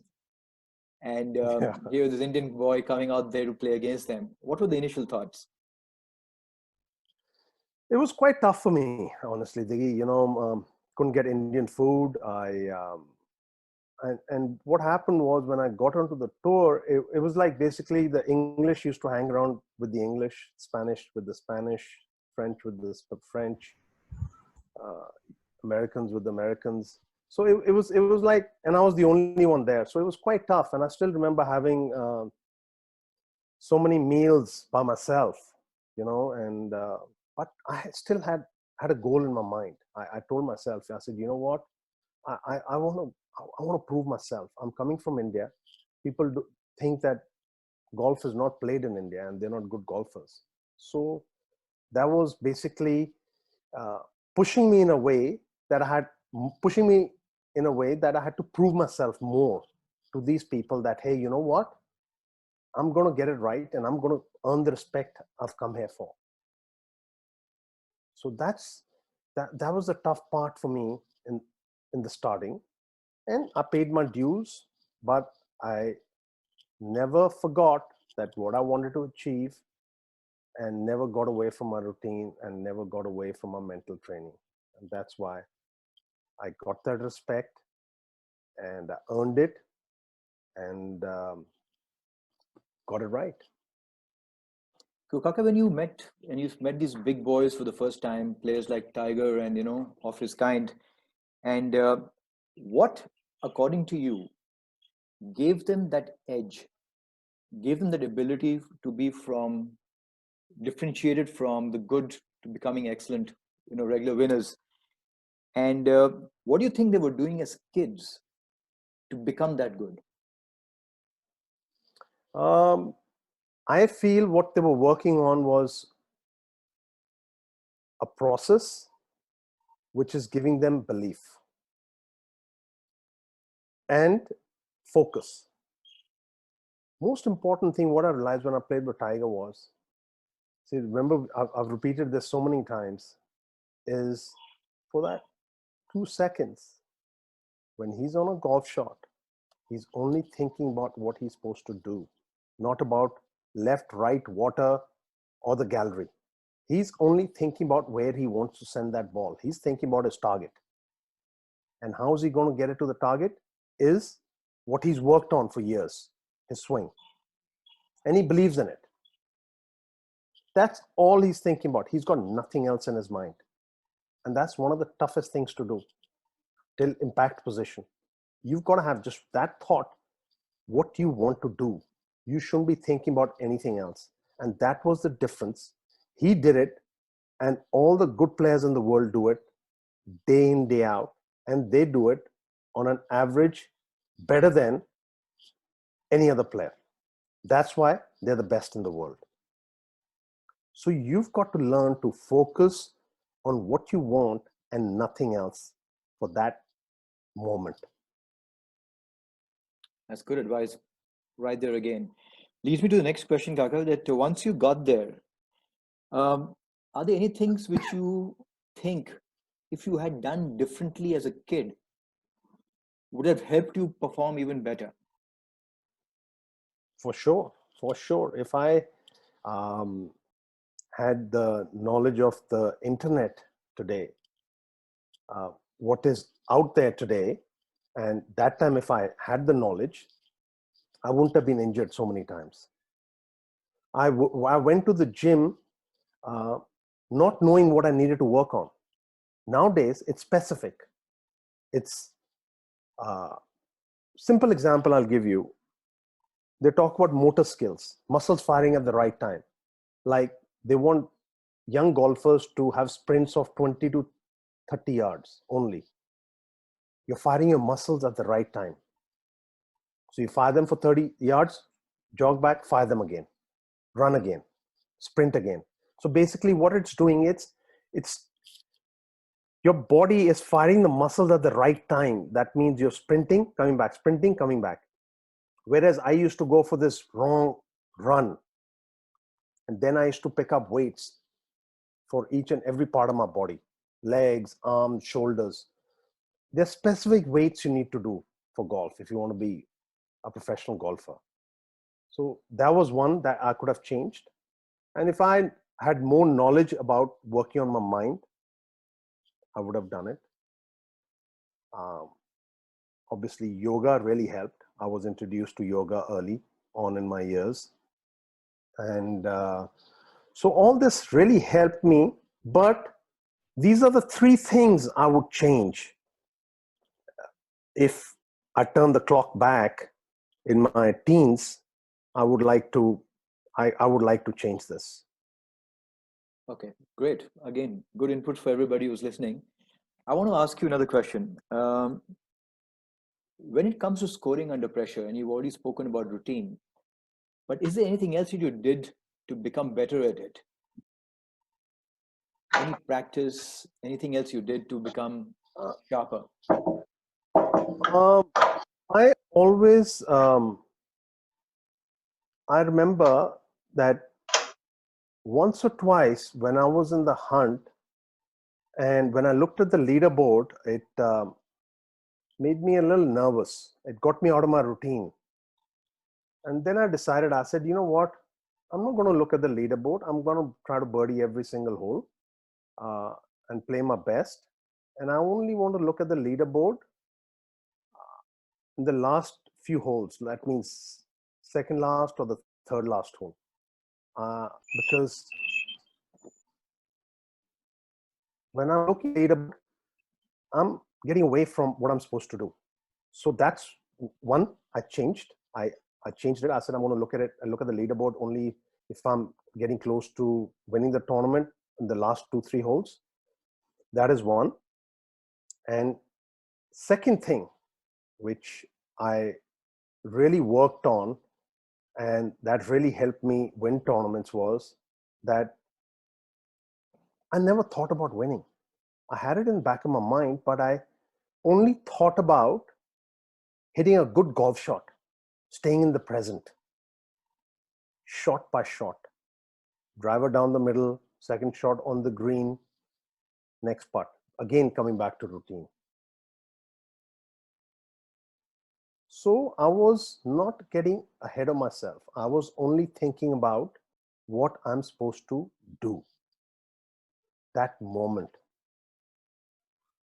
and here this Indian boy coming out there to play against them? What were the initial thoughts? It was quite tough for me, honestly, Diggy. Couldn't get Indian food. And what happened was when I got onto the tour, it was like basically the English used to hang around with the English, Spanish with the Spanish, French with the French, Americans with the Americans. So it was like, and I was the only one there. So it was quite tough. And I still remember having so many meals by myself, and but I still had a goal in my mind. I told myself, I said, you know what, I want to prove myself. I'm coming from India. People think that golf is not played in India and they're not good golfers. So that was basically pushing me in a way that I had to prove myself more to these people that, hey, you know what? I'm going to get it right and I'm going to earn the respect I've come here for. So that was the tough part for me in the starting. And I paid my dues, but I never forgot that what I wanted to achieve, and never got away from my routine and never got away from my mental training. And that's why I got that respect and I earned it and got it right. So, Kaka, when you met these big boys for the first time, players like Tiger and of his kind, and what, according to you, gave them that edge, gave them that ability to be differentiated from the good to becoming excellent, regular winners? And what do you think they were doing as kids to become that good? I feel what they were working on was a process which is giving them belief and focus. Most important thing, what I realized when I played with Tiger was, see, remember, I've repeated this so many times, is for that 2 seconds, when he's on a golf shot, he's only thinking about what he's supposed to do, not about left, right, water, or the gallery. He's only thinking about where he wants to send that ball. He's thinking about his target. And how is he going to get it to the target is what he's worked on for years, his swing. And he believes in it. That's all he's thinking about. He's got nothing else in his mind. And that's one of the toughest things to do till impact position. You've got to have just that thought, what you want to do. You shouldn't be thinking about anything else. And that was the difference. He did it, and all the good players in the world do it day in, day out. And they do it on an average better than any other player. That's why they're the best in the world. So you've got to learn to focus on what you want and nothing else for that moment. That's good advice right there again. Leads me to the next question, Kaka, that once you got there, are there any things which you think, if you had done differently as a kid, would have helped you perform even better? For sure, for sure. If I um, had the knowledge of the internet today, uh, what is out there today, and that time if I had the knowledge, I wouldn't have been injured so many times. I went to the gym uh, not knowing what I needed to work on. Nowadays, it's specific. It's simple example I'll give you. They talk about motor skills, muscles firing at the right time. Like they want young golfers to have sprints of 20 to 30 yards only. You're firing your muscles at the right time. So you fire them for 30 yards, jog back, fire them again, run again, sprint again. So basically what it's doing, it's your body is firing the muscles at the right time. That means you're sprinting, coming back, sprinting, coming back. Whereas I used to go for this wrong run, and then I used to pick up weights for each and every part of my body, legs, arms, shoulders. There's specific weights you need to do for golf if you want to be a professional golfer. So that was one that I could have changed. And if I had more knowledge about working on my mind, I would have done it. Um, Obviously, yoga really helped. I was introduced to yoga early on in my years. And so all this really helped me. But these are the three things I would change if I turn the clock back in my teens. I would like to change this. Okay, great. Again, good input for everybody who's listening. I want to ask you another question. When it comes to scoring under pressure, and you've already spoken about routine, but is there anything else that you did to become better at it? Any practice, anything else you did to become sharper? Um, I always, I remember that once or twice when I was in the hunt and when I looked at the leaderboard, it made me a little nervous. It got me out of my routine. And then I decided, I said, you know what? I'm not going to look at the leaderboard. I'm going to try to birdie every single hole and play my best. And I only want to look at the leaderboard in the last few holes. That means second last or the third last hole. Because when I'm looking at the leaderboard, I'm getting away from what I'm supposed to do. So that's one I changed. I changed it. I said, I'm going to look at it and look at the leaderboard only if I'm getting close to winning the tournament in the last 2-3 holes. That is one. And second thing, which I really worked on and that really helped me win tournaments, was that I never thought about winning. I had it in the back of my mind, but I only thought about hitting a good golf shot, staying in the present, shot by shot. Driver down the middle, second shot on the green, next putt. Again, coming back to routine. So I was not getting ahead of myself. I was only thinking about what I'm supposed to do that moment.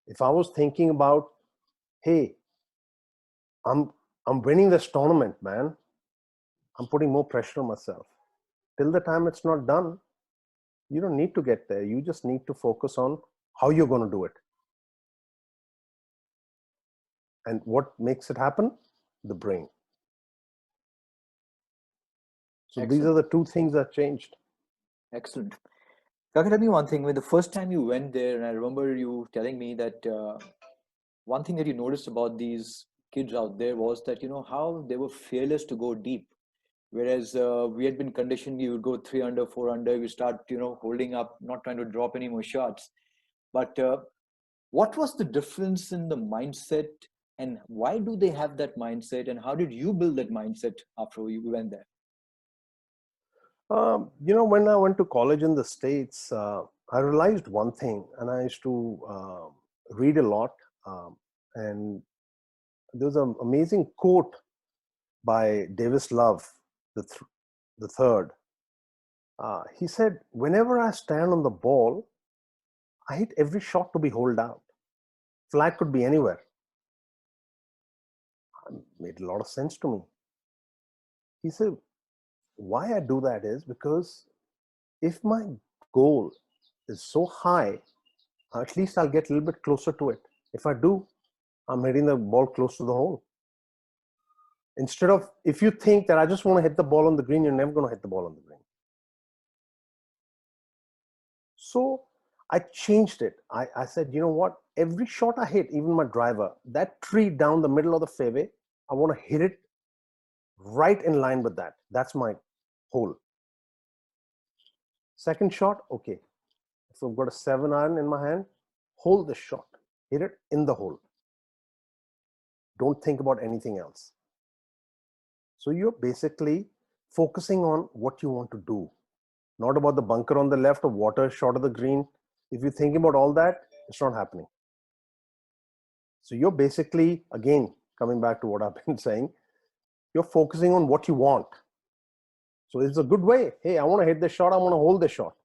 If I was thinking about, hey, I'm winning this tournament, man, I'm putting more pressure on myself. Till the time it's not done, you don't need to get there. You just need to focus on how you're going to do it. And what makes it happen? The brain. So Excellent. these are the two things that changed. Excellent. Kaka, tell me one thing. When the first time you went there, and I remember you telling me that one thing that you noticed about these kids out there was that, how they were fearless to go deep. Whereas we had been conditioned, you would go 3 under, 4 under, you start, holding up, not trying to drop any more shots. But what was the difference in the mindset, and why do they have that mindset, and how did you build that mindset after you went there? When I went to college in the States, I realized one thing, and I used to read a lot. And there's an amazing quote by Davis Love, the third. He said, "Whenever I stand on the ball, I hit every shot to be holed out. Flag could be anywhere." It made a lot of sense to me. He said, "Why I do that is because if my goal is so high, at least I'll get a little bit closer to it. If I do, I'm hitting the ball close to the hole. Instead of, if you think that I just want to hit the ball on the green, you're never going to hit the ball on the green." So I changed it. I said, you know what? Every shot I hit, even my driver, that tree down the middle of the fairway, I want to hit it right in line with that. That's my hole. Second shot, okay. If I've got a 7-iron in my hand, hold the shot. Hit it in the hole. Don't think about anything else. So you're basically focusing on what you want to do, not about the bunker on the left or water short of the green. If you're thinking about all that, it's not happening. So you're basically, again, coming back to what I've been saying, you're focusing on what you want. So it's a good way. Hey, I want to hit this shot. I want to hold this shot.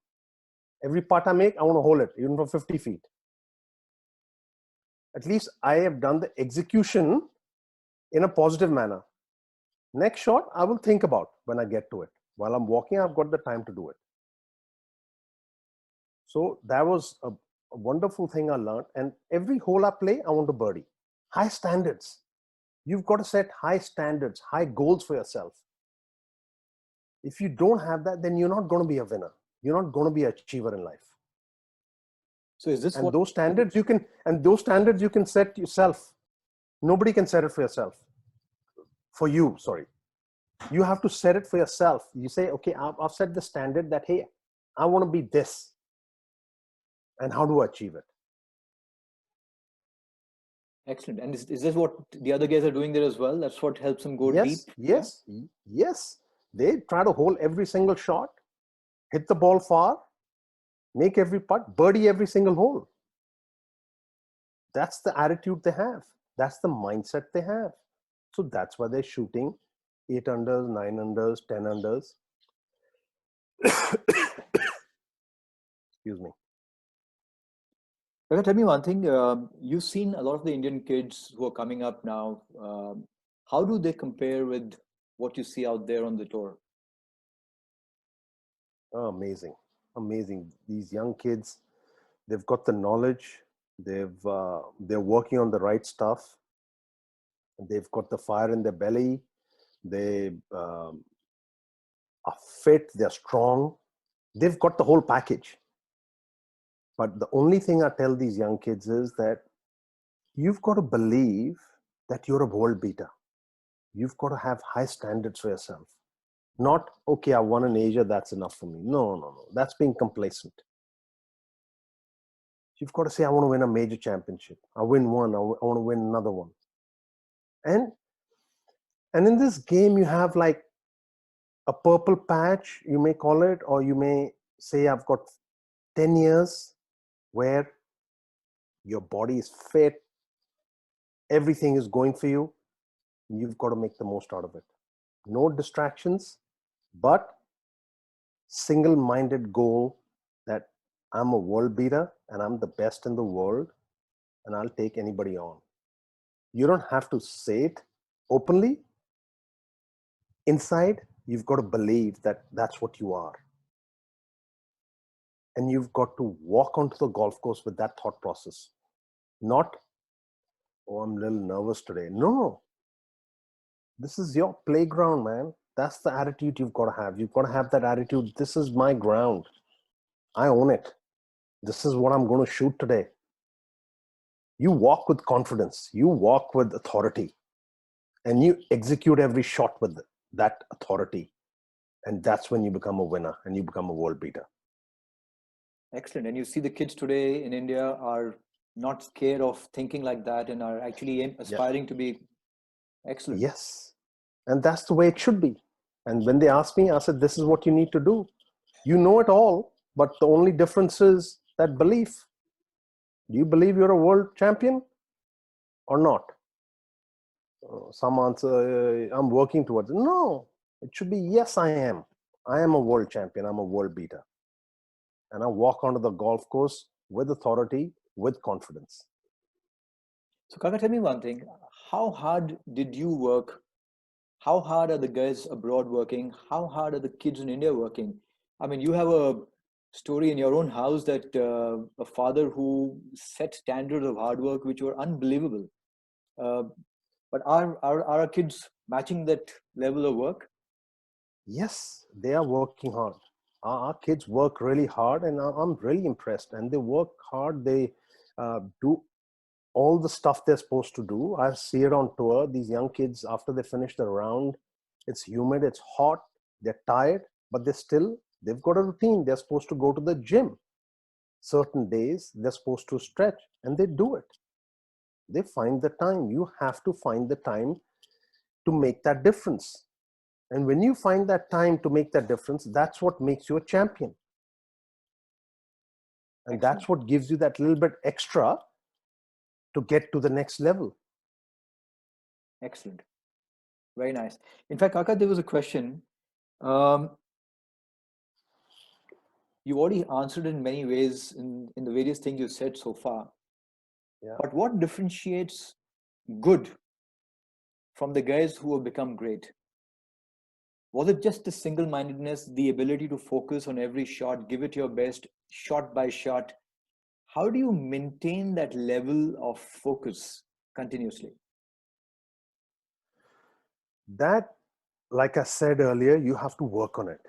Every putt I make, I want to hold it, even for 50 feet. At least I have done the execution in a positive manner. Next shot, I will think about when I get to it. While I'm walking, I've got the time to do it. So that was a wonderful thing I learned. And every hole I play, I want to birdie. High standards. You've got to set high standards, high goals for yourself. If you don't have that, then you're not going to be a winner. You're not going to be an achiever in life. So is this and those standards you can set yourself. Nobody can set it for yourself. For you, sorry. You have to set it for yourself. You say, okay, I've set the standard that, hey, I want to be this. And how do I achieve it? Excellent. And is this what the other guys are doing there as well? That's what helps them go deep? Yes. They try to hold every single shot, hit the ball far, make every putt, birdie every single hole. That's the attitude they have. That's the mindset they have. So that's why they're shooting 8 unders, 9 unders, 10 unders. Excuse me. Tell me one thing. You've seen a lot of the Indian kids who are coming up now. How do they compare with what you see out there on the tour? Oh, amazing. These young kids, they've got the knowledge. They're working on the right stuff. They've got the fire in their belly. They are fit. They're strong. They've got the whole package. But the only thing I tell these young kids is that you've got to believe that you're a world beater. You've got to have high standards for yourself. Not, okay, I won in Asia, that's enough for me. No. That's being complacent. You've got to say, I want to win a major championship. I win one, I want to win another one. And in this game, you have like a purple patch, you may call it, or you may say, I've got 10 years where your body is fit, everything is going for you. You've got to make the most out of it. No distractions, but single-minded goal that I'm a world beater and I'm the best in the world and I'll take anybody on. You don't have to say it openly. Inside, you've got to believe that that's what you are. And you've got to walk onto the golf course with that thought process. Not, oh, I'm a little nervous today. No. This is your playground, man. That's the attitude you've got to have. You've got to have that attitude. This is my ground. I own it. This is what I'm going to shoot today. You walk with confidence. You walk with authority. And you execute every shot with that authority. And that's when you become a winner and you become a world beater. Excellent. And you see the kids today in India are not scared of thinking like that and are actually aspiring to be excellent. Yes. And that's the way it should be. And when they asked me, I said, this is what you need to do. You know it all, but the only difference is that belief. Do you believe you're a world champion or not? Some answer, I'm working towards it. No, it should be, yes, I am. I am a world champion. I'm a world beater. And I walk onto the golf course with authority, with confidence. So, Kaka, tell me one thing. How hard did you work? How hard are the guys abroad working? How hard are the kids in India working? I mean, you have a story in your own house that a father who set standards of hard work which were unbelievable. Uh, but are our kids matching that level of work? Yes, they are working hard. Our kids work really hard, and I'm really impressed. And they work hard. They do all the stuff they're supposed to do. I see it on tour. These young kids, after they finish the round, it's humid, it's hot, they're tired, but they've got a routine. They're supposed to go to the gym. Certain days, they're supposed to stretch, and they do it. They find the time. You have to find the time to make that difference. And when you find that time to make that difference, that's what makes you a champion. And Excellent. that's what gives you that little bit extra to get to the next level. Excellent. Very nice. In fact, Kaka, there was a question. Um, you already answered in many ways in the various things you said so far. Yeah. But what differentiates good from the guys who have become great? Was it just the single mindedness, the ability to focus on every shot, give it your best, shot by shot? How do you maintain that level of focus continuously? That, like I said earlier, you have to work on it.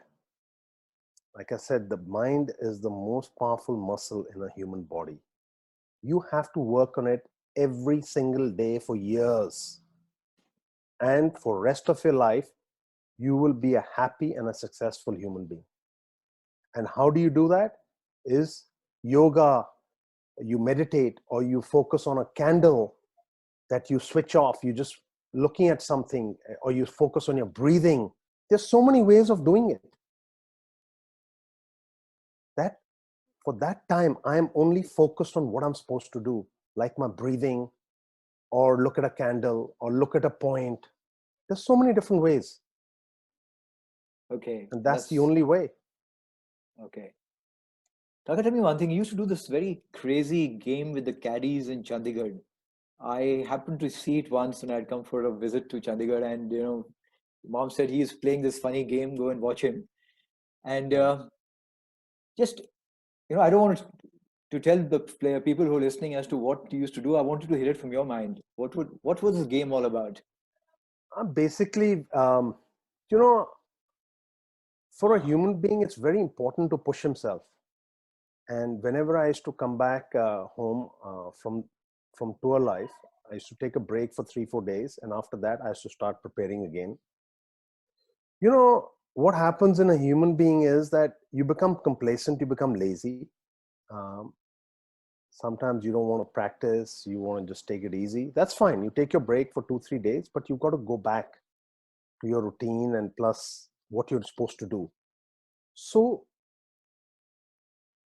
Like I said, the mind is the most powerful muscle in a human body. You have to work on it every single day for years. And for rest of your life, you will be a happy and a successful human being. And how do you do that? Is yoga, you meditate, or you focus on a candle that you switch off, you just looking at something, or you focus on your breathing. There's so many ways of doing it. That for that time, I am only focused on what I'm supposed to do, like my breathing, or look at a candle, or look at a point. There's so many different ways. Okay, And that's the only way. okay. Taka, tell me one thing. You used to do this very crazy game with the caddies in Chandigarh. I happened to see it once when I'd come for a visit to Chandigarh, and mom said he is playing this funny game. Go and watch him. And just I don't want to tell the people who are listening as to what you used to do. I wanted to hear it from your mind. What was this game all about? Basically, you know, for a human being, it's very important to push himself. And whenever I used to come back home from tour life, I used to take a break for 3-4 days, and after that, I used to start preparing again. You know, what happens in a human being is that you become complacent, you become lazy. Um, Sometimes you don't want to practice, you want to just take it easy. That's fine. You take your break for 2-3 days, but you've got to go back to your routine and plus what you're supposed to do. So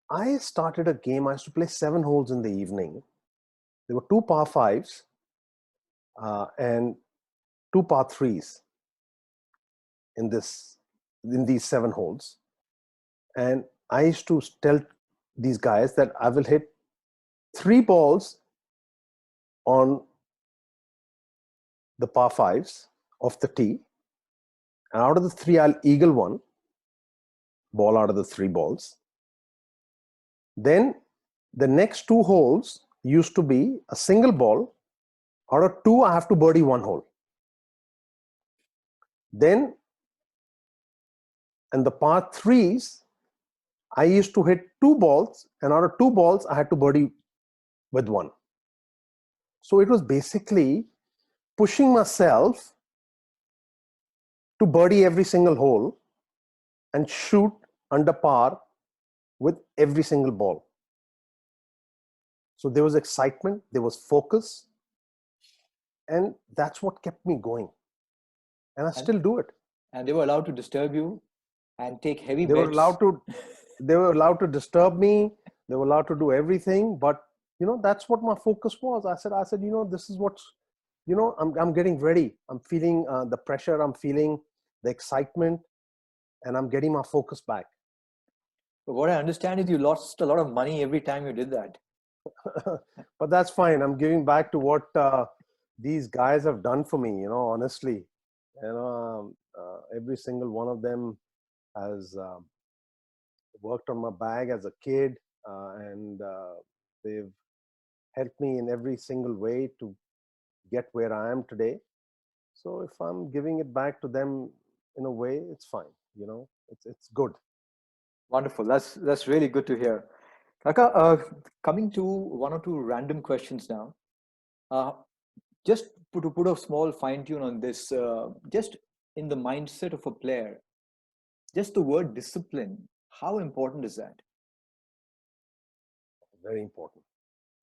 I started a game. I used to play 7 holes in the evening. There were 2 par 5s and 2 par 3s in these 7 holes. And I used to tell these guys that I will hit 3 balls on the par 5s of the tee, and out of the 3, I'll eagle 1 ball out of the 3 balls. Then the next 2 holes used to be a single ball. Out of 2, I have to birdie 1 hole. Then, and the par 3s, I used to hit 2 balls, and out of 2 balls, I had to birdie with 1. So it was basically pushing myself to birdie every single hole and shoot under par with every single ball. So there was excitement, there was focus, and that's what kept me going. And I still do it. And they were allowed to disturb you and take heavy They were bets. allowed to, they were allowed to disturb me. They were allowed to do everything, but that's what my focus was. I said, this is what, I'm getting ready. I'm feeling the pressure. I'm feeling the excitement, and I'm getting my focus back. But what I understand is you lost a lot of money every time you did that. But that's fine. I'm giving back to what these guys have done for me. Honestly, every single one of them has worked on my bag as a kid, and they've helped me in every single way to get where I am today. So if I'm giving it back to them in a way, it's fine. It's good. Wonderful. That's really good to hear. Kaka, coming to one or two random questions now. Uh, just to put a small fine tune on this, just in the mindset of a player, just the word discipline, how important is that? Very important.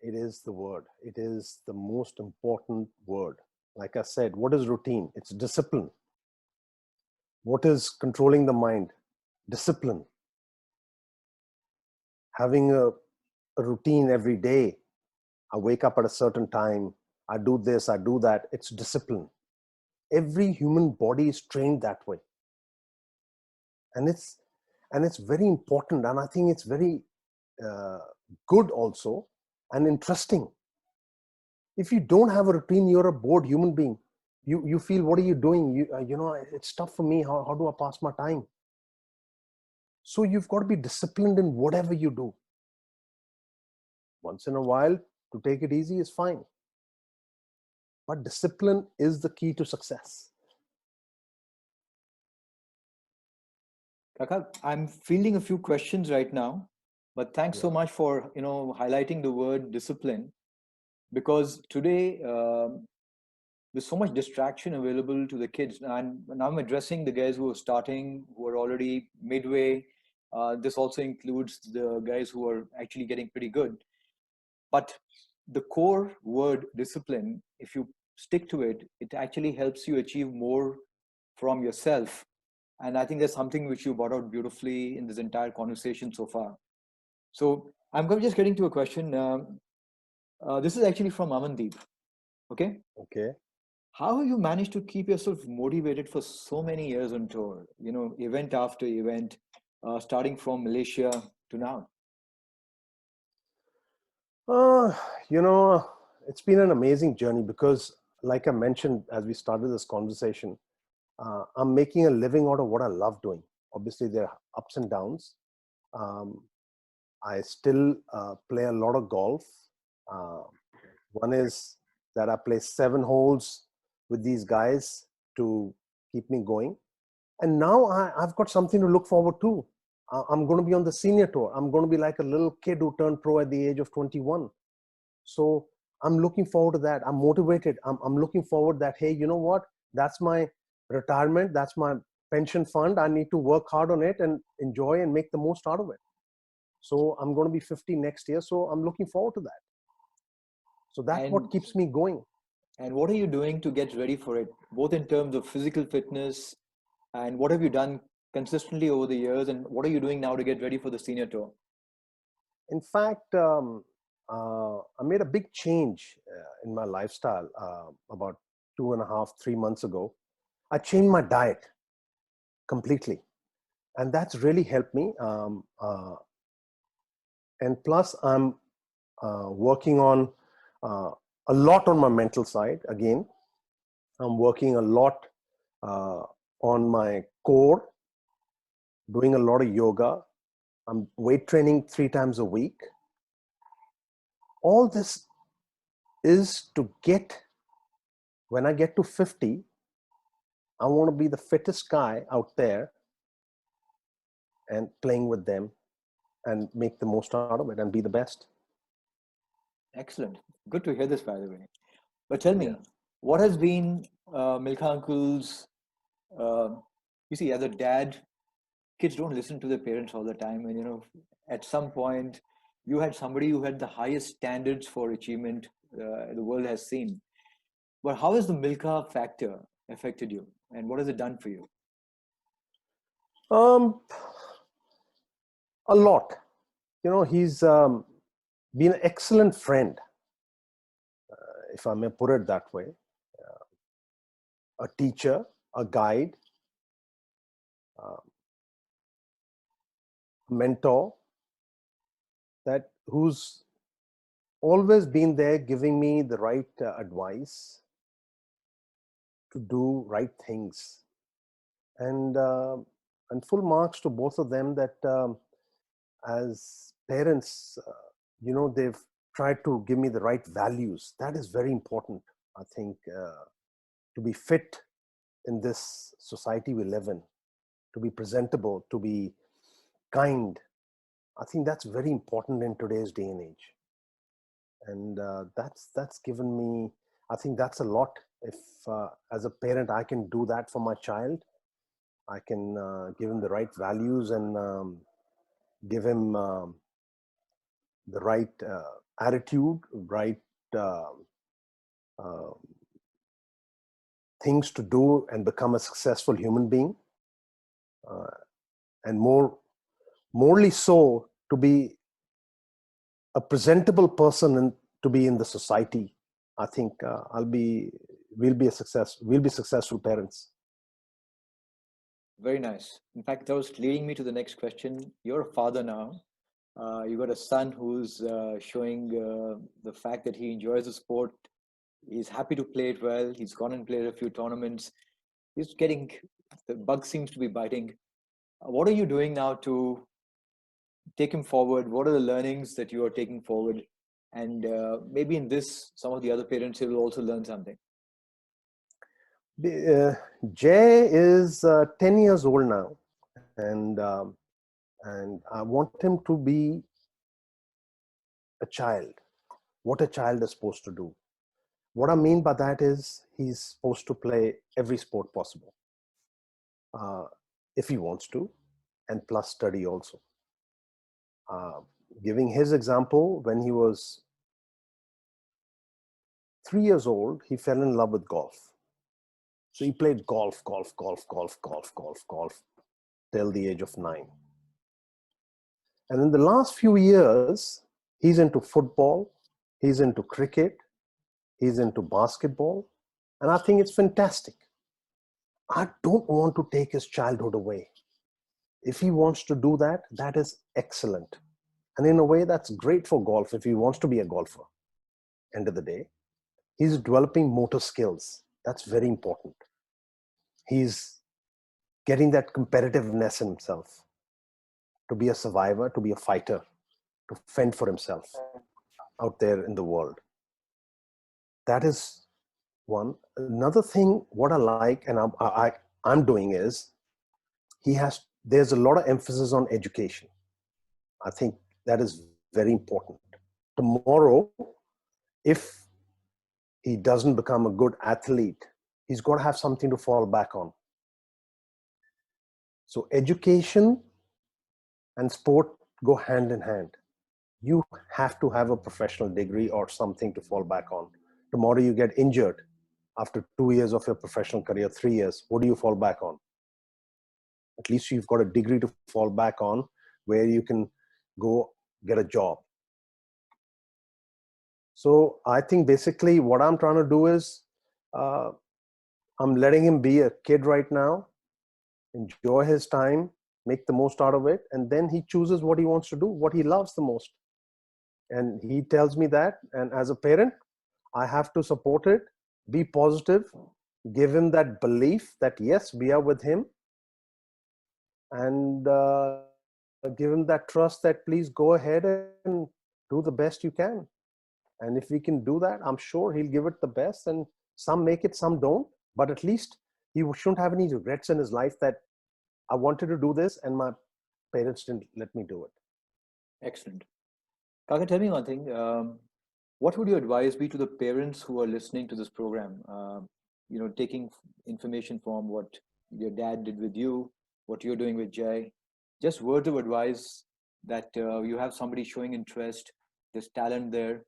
It is the word. It is the most important word. Like I said, what is routine? It's discipline. What is controlling the mind? Discipline. Having a routine every day. I wake up at a certain time. I do this, I do that. It's discipline. Every human body is trained that way. And it's very important. And I think it's very uh, good also, and interesting. If you don't have a routine, you're a bored human being. You feel, what are you doing? It's tough for me. How do I pass my time? So you've got to be disciplined in whatever you do. Once in a while, to take it easy is fine. But discipline is the key to success. Kaka, I'm fielding a few questions right now, but thanks so Yeah. much for highlighting the word discipline, because today there's so much distraction available to the kids, and now I'm addressing the guys who are starting, who are already midway. This also includes the guys who are actually getting pretty good. But the core word discipline, if you stick to it, it actually helps you achieve more from yourself. And I think that's something which you brought out beautifully in this entire conversation so far. So just getting to a question. This is actually from Amandeep. Okay. Okay. How have you managed to keep yourself motivated for so many years on tour? Event after event, starting from Malaysia to now. Uh, you know, it's been an amazing journey because, like I mentioned as we started this conversation, I'm making a living out of what I love doing. Obviously, there are ups and downs. Um, I still play a lot of golf. Uh, One is that I play 7 holes with these guys to keep me going. And now I've got something to look forward to. I'm going to be on the senior tour. I'm going to be like a little kid who turned pro at the age of 21. So I'm looking forward to that. I'm motivated. I'm looking forward that, hey, you know what? That's my retirement. That's my pension fund. I need to work hard on it and enjoy and make the most out of it. So I'm going to be 50 next year. So I'm looking forward to that. So that's what And keeps me going. and what are you doing to get ready for it, both in terms of physical fitness, and what have you done consistently over the years, and what are you doing now to get ready for the senior tour? In fact, I made a big change in my lifestyle about 2.5, 3 months ago. I changed my diet completely, and that's really helped me. And plus, I'm working on uh, a lot on my mental side. Again, I'm working a lot uh, on my core, doing a lot of yoga. I'm weight training 3 times a week. All this is to get, when I get to 50, I want to be the fittest guy out there and playing with them and make the most out of it and be the best. Excellent. Good to hear this, by the way. But tell Yeah. me, what has been Milkha Uncle's, uh, you see, as a dad, kids don't listen to their parents all the time. And, at some point, you had somebody who had the highest standards for achievement the world has seen. But how has the Milkha factor affected you? And what has it done for you? Um, a lot. He's been an excellent friend, if I may put it that way. A teacher, a guide, uh, a mentor, that who's always been there giving me the right advice to do right things. And full marks to both of them that as parents, they've tried to give me the right values. That is very important, I think, to be fit in this society we live in, to be presentable, to be kind. I think that's very important in today's day and age. And that's given me, I think that's a lot. If as a parent I can do that for my child, I can give him the right values and give him the right attitude, right uh, uh, things to do and become a successful human being, uh, and morely so to be a presentable person and to be in the society. I think we'll be successful parents. Very nice. In fact, that was leading me to the next question. You're a father now. You got a son who's showing the fact that he enjoys the sport. He's happy to play it well. He's gone and played a few tournaments. He's getting, the bug seems to be biting. What are you doing now to take him forward? What are the learnings that you are taking forward? And maybe in this, some of the other parents will also learn something. Uh, Jay is 10 years old now, and I want him to be a child, what a child is supposed to do. What I mean by that is he's supposed to play every sport possible, uh, if he wants to, and plus study also. Uh, Giving his example, when he was 3 years old, he fell in love with golf. So he played golf till the age of 9. And in the last few years, he's into football, he's into cricket, he's into basketball, and I think it's fantastic. I don't want to take his childhood away. If he wants to do that, that is excellent. And in a way, that's great for golf if he wants to be a golfer. End of the day, he's developing motor skills. That's very important. He's getting that competitiveness in himself, to be a survivor, to be a fighter, to fend for himself out there in the world. That is one. Another thing, what I like and I'm doing is there's a lot of emphasis on education. I think that is very important. Tomorrow, if he doesn't become a good athlete, he's got to have something to fall back on. So education and sport go hand in hand. You have to have a professional degree or something to fall back on. Tomorrow you get injured after 2 years of your professional career, 3 years, what do you fall back on? At least you've got a degree to fall back on where you can go get a job. So I think basically what I'm trying to do is uh, I'm letting him be a kid right now, enjoy his time, make the most out of it, and then he chooses what he wants to do, what he loves the most. And he tells me that, and as a parent, I have to support it, be positive, give him that belief that yes, we are with him, and give him that trust that please go ahead and do the best you can. And if we can do that, I'm sure he'll give it the best. And some make it, some don't. But at least he shouldn't have any regrets in his life that I wanted to do this and my parents didn't let me do it. Excellent. Kaka, tell me one thing. What would your advice be to the parents who are listening to this program? Taking information from what your dad did with you, what you're doing with Jay. Just words of advice that you have somebody showing interest, there's talent there,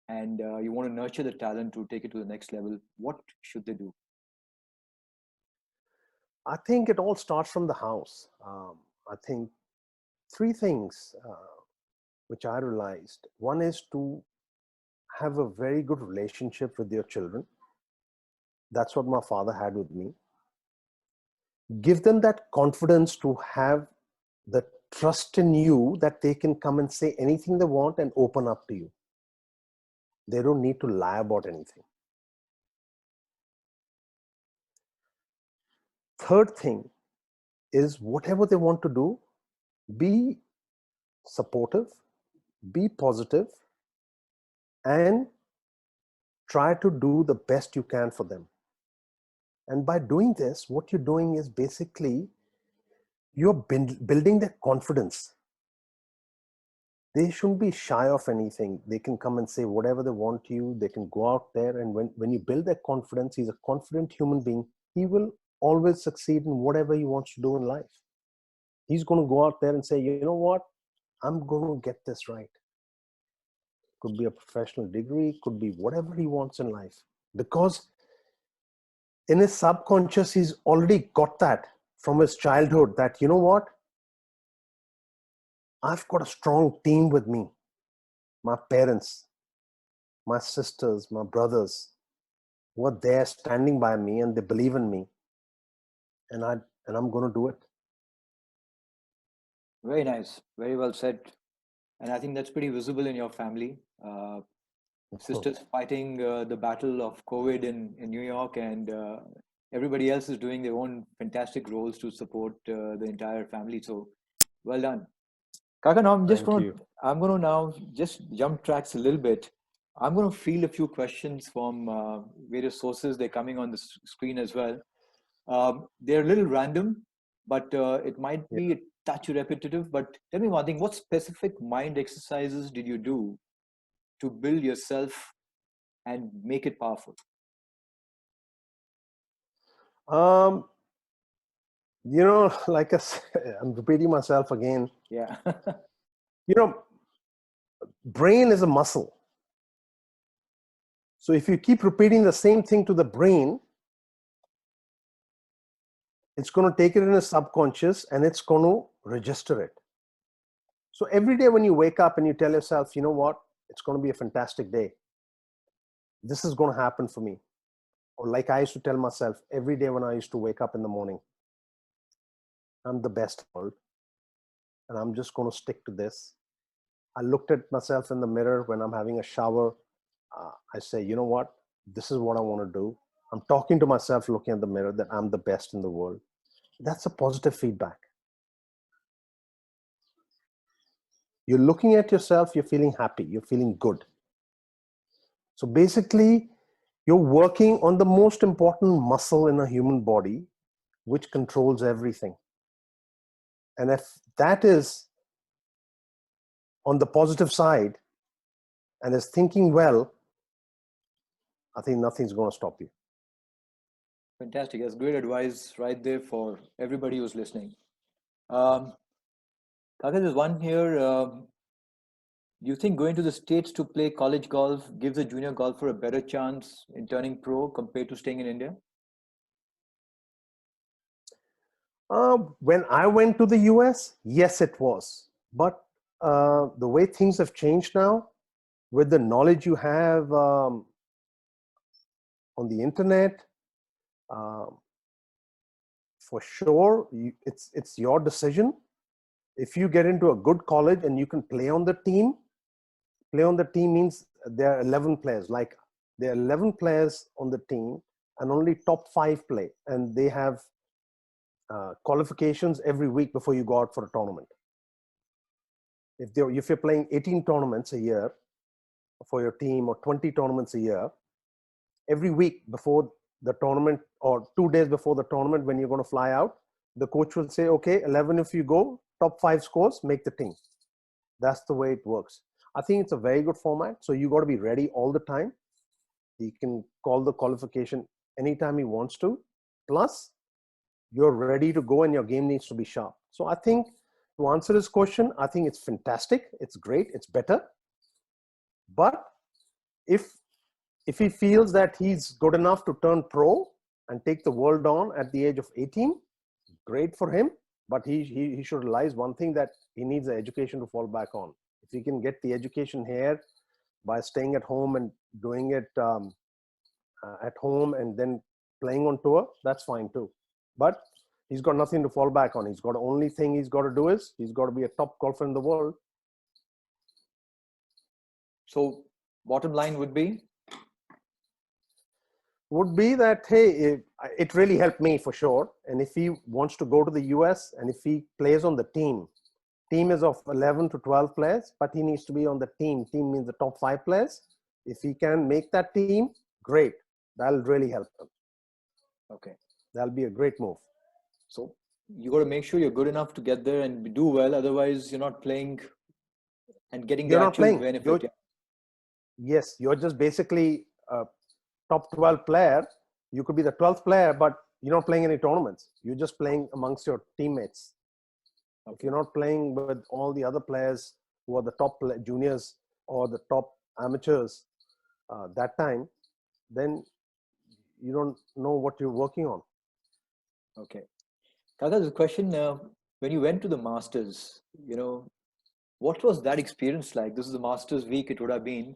and you want to nurture the talent to take it to the next level. What should they do? I think it all starts from the house. I think three things which I realized. One is to have a very good relationship with your children. That's what my father had with me. Give them that confidence to have the trust in you that they can come and say anything they want and open up to you. They don't need to lie about anything. Third thing is whatever they want to do, be supportive, be positive, and try to do the best you can for them. And by doing this, what you're doing is basically you're building their confidence. They shouldn't be shy of anything. They can come and say whatever they want to you. They can go out there, and when you build their confidence, he's a confident human being. He will always succeed in whatever he wants to do in life. He's going to go out there and say, you know what, I'm going to get this right. Could be a professional degree, could be whatever he wants in life. Because in his subconscious, he's already got that from his childhood that, you know what, I've got a strong team with me. My parents, my sisters, my brothers were there standing by me, and they believe in me. And I'm going to do it. Very nice. Very well said. And I think that's pretty visible in your family. Sisters fighting the battle of COVID in New York, and everybody else is doing their own fantastic roles to support the entire family. So well done. Kaka, now Thank you. I'm gonna now just jump tracks a little bit. I'm gonna field a few questions from various sources. They're coming on the screen as well. They're a little random, but it might Yeah. be a touch repetitive. But tell me one thing: what specific mind exercises did you do to build yourself and make it powerful? Um, like I said, I'm repeating myself again. Yeah. Brain is a muscle. So if you keep repeating the same thing to the brain, it's going to take it in a subconscious and it's going to register it. So every day when you wake up and you tell yourself, you know what, it's going to be a fantastic day. This is going to happen for me. Or like I used to tell myself every day when I used to wake up in the morning, I'm the best in the world, and I'm just going to stick to this. I looked at myself in the mirror when I'm having a shower. I say, you know what, this is what I want to do. I'm talking to myself, looking at the mirror, that I'm the best in the world. That's a positive feedback. You're looking at yourself, you're feeling happy, you're feeling good. So basically, you're working on the most important muscle in a human body, which controls everything. And if that is on the positive side and is thinking well, I think nothing's going to stop you. Fantastic. That's great advice right there for everybody who's listening. Kaka, there's one here. Do you think going to the States to play college golf gives a junior golfer a better chance in turning pro compared to staying in India? When I went to the US, yes, it was. But the way things have changed now, with the knowledge you have on the internet, for sure, it's your decision. If you get into a good college and you can play on the team means there are 11 players. Like there are 11 players on the team, and only top 5 play, and they have qualifications every week before you go out for a tournament. If you're playing 18 tournaments a year for your team, or 20 tournaments a year, every week before the tournament or 2 days before the tournament, when you're going to fly out, the coach will say, okay, 11 if you go, top 5 scores, make the team. That's the way it works. I think it's a very good format. So you got to be ready all the time. He can call the qualification anytime he wants to. Plus, you're ready to go and your game needs to be sharp. So I think, to answer this question, I think it's fantastic. It's great. It's better. But if he feels that he's good enough to turn pro and take the world on at the age of 18, great for him, but he should realize one thing, that he needs an education to fall back on. If he can get the education here by staying at home and doing it at home and then playing on tour, that's fine too. But he's got nothing to fall back on. He's got the only thing he's got to do is he's got to be a top golfer in the world. So bottom line would be that, hey, it really helped me for sure. And if he wants to go to the US and if he plays on the team is of 11 to 12 players, but he needs to be on the team. Team means the top 5 players. If he can make that team, great. That'll really help him. okay. That'll be a great move. So you got to make sure you're good enough to get there and do well. Otherwise, you're not playing and getting the actual benefit. Yes, you're just basically a top 12 player. You could be the 12th player, but you're not playing any tournaments. You're just playing amongst your teammates. Okay. If you're not playing with all the other players who are the top juniors or the top amateurs that time, then you don't know what you're working on. Okay. Kaka, there's a question. When you went to the Masters, what was that experience like? This is the Masters week, it would have been.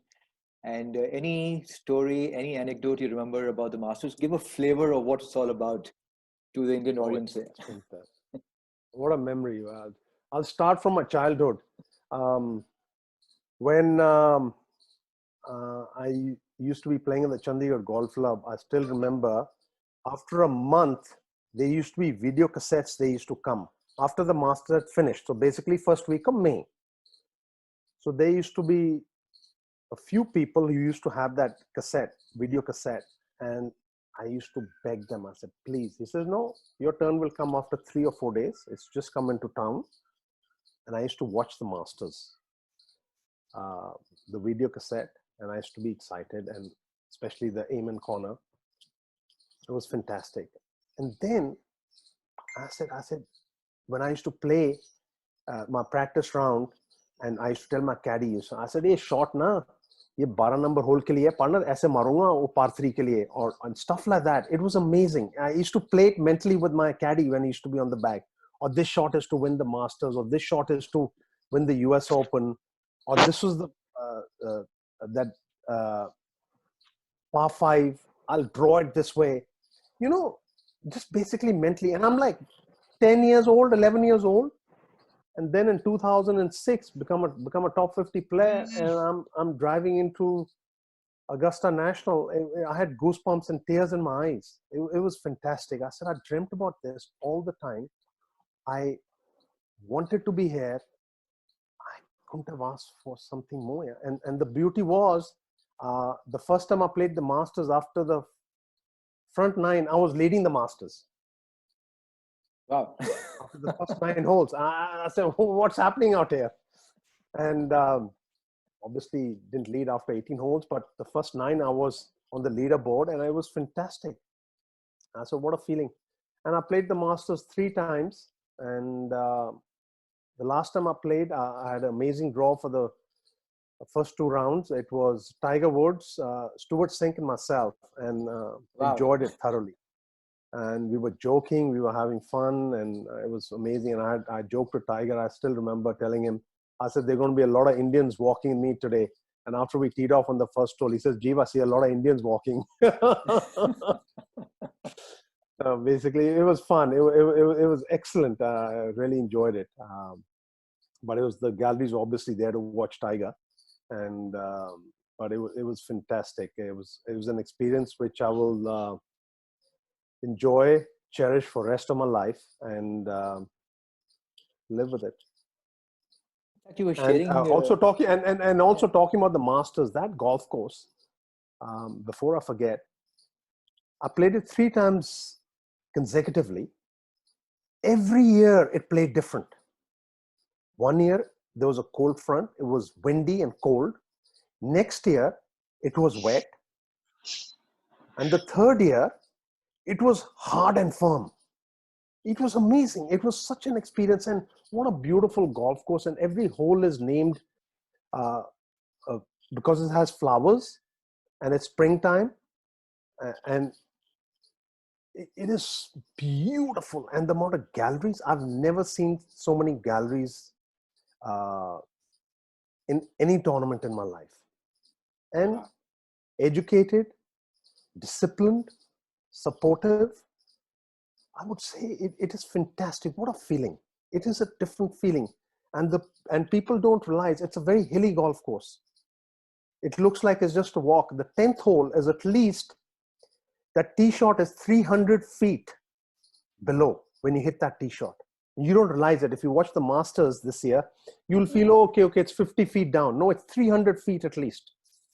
And any story, any anecdote you remember about the Masters, give a flavor of what it's all about to the Indian audience there. What a memory you had. I'll start from my childhood. When I used to be playing in the Chandigarh Golf Club, I still remember after a month, there used to be video cassettes, they used to come after the Masters had finished. So basically first week of May. So there used to be a few people who used to have that video cassette. And I used to beg them. I said, please. He says, no, your turn will come after 3 or 4 days. It's just come into town. And I used to watch the Masters, the video cassette. And I used to be excited, and especially the Amen corner. It was fantastic. And then I said, when I used to play my practice round, and I used to tell my caddy, so I said, hey, shot na, ye 12 number hole ke liye, partner, aise marunga, wo par 3 ke liye, and stuff like that. It was amazing. I used to play it mentally with my caddy when he used to be on the bag. Or this shot is to win the Masters, or this shot is to win the US Open, or this was the par 5, I'll draw it this way. Just basically mentally. And I'm like 10 years old, 11 years old. And then in 2006, become a top 50 player. And I'm driving into Augusta National. I had goosebumps and tears in my eyes. It was fantastic. I said, I dreamt about this all the time. I wanted to be here. I couldn't have asked for something more. And the beauty was, the first time I played the Masters, after the front 9, I was leading the Masters. Wow. After the first 9 holes, I said, what's happening out here? And obviously didn't lead after 18 holes, but the first 9 I was on the leaderboard, and it was fantastic. I said, what a feeling. And I played the Masters 3 times. And the last time I played, I had an amazing draw for the first 2 rounds. It was Tiger Woods, Stuart Sink, and myself, and enjoyed it thoroughly. And we were joking, we were having fun, and it was amazing. And I joked to Tiger. I still remember telling him, I said, there are going to be a lot of Indians walking me today. And after we teed off on the first hole, he says, Jeev, I see a lot of Indians walking. Basically, it was fun. It was excellent. I really enjoyed it. But it was, the galleries were obviously there to watch Tiger. And but it was fantastic. It was an experience which I will enjoy, cherish for the rest of my life, and live with it. You were sharing, and also talking about the Masters, that golf course. Before I forget, I played it 3 times consecutively. Every year it played different. One year there was a cold front. It was windy and cold. Next year it was wet. And the third year it was hard and firm. It was amazing. It was such an experience, and what a beautiful golf course. And every hole is named because it has flowers, and it's springtime. And it is beautiful. And the amount of galleries, I've never seen so many galleries uh, in any tournament in my life. And Wow. educated, disciplined, supportive. I would say it is fantastic. What a feeling. It is a different feeling. And people don't realize it's a very hilly golf course. It looks like it's just a walk. The 10th hole is at least, that tee shot is 300 feet below when you hit that tee shot. You don't realize it. If you watch the Masters this year, you'll feel, oh, okay, it's 50 feet down. No, it's 300 feet at least.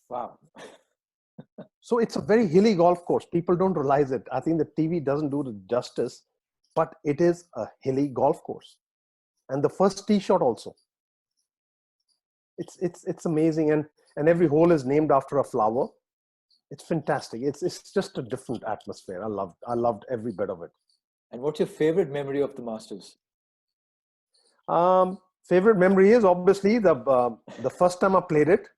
Wow. So it's a very hilly golf course. People don't realize it. I think the TV doesn't do it justice, but it is a hilly golf course. And the first tee shot also. It's amazing. And every hole is named after a flower. It's fantastic. It's just a different atmosphere. I loved every bit of it. And what's your favorite memory of the Masters? Favorite memory is obviously the first time I played it.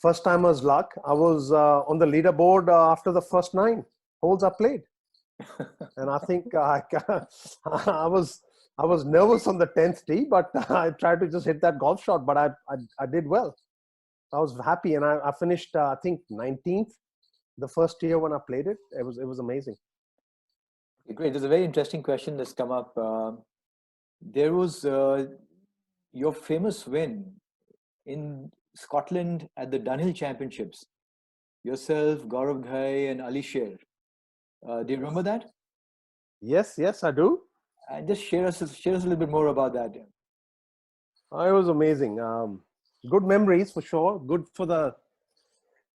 First timer's luck. I was on the leaderboard after the first 9 holes I played, and I think I was nervous on the 10th tee, but I tried to just hit that golf shot. But I did well. I was happy, and I finished I think 19th the first year when I played it. It was amazing. Okay, great. There's a very interesting question that's come up. There was your famous win in Scotland at the Dunhill Championships. Yourself, Gaurav Ghai, and Ali Sher. Do you remember that? Yes, I do. And just share us a little bit more about that. It was amazing. Good memories for sure. Good for the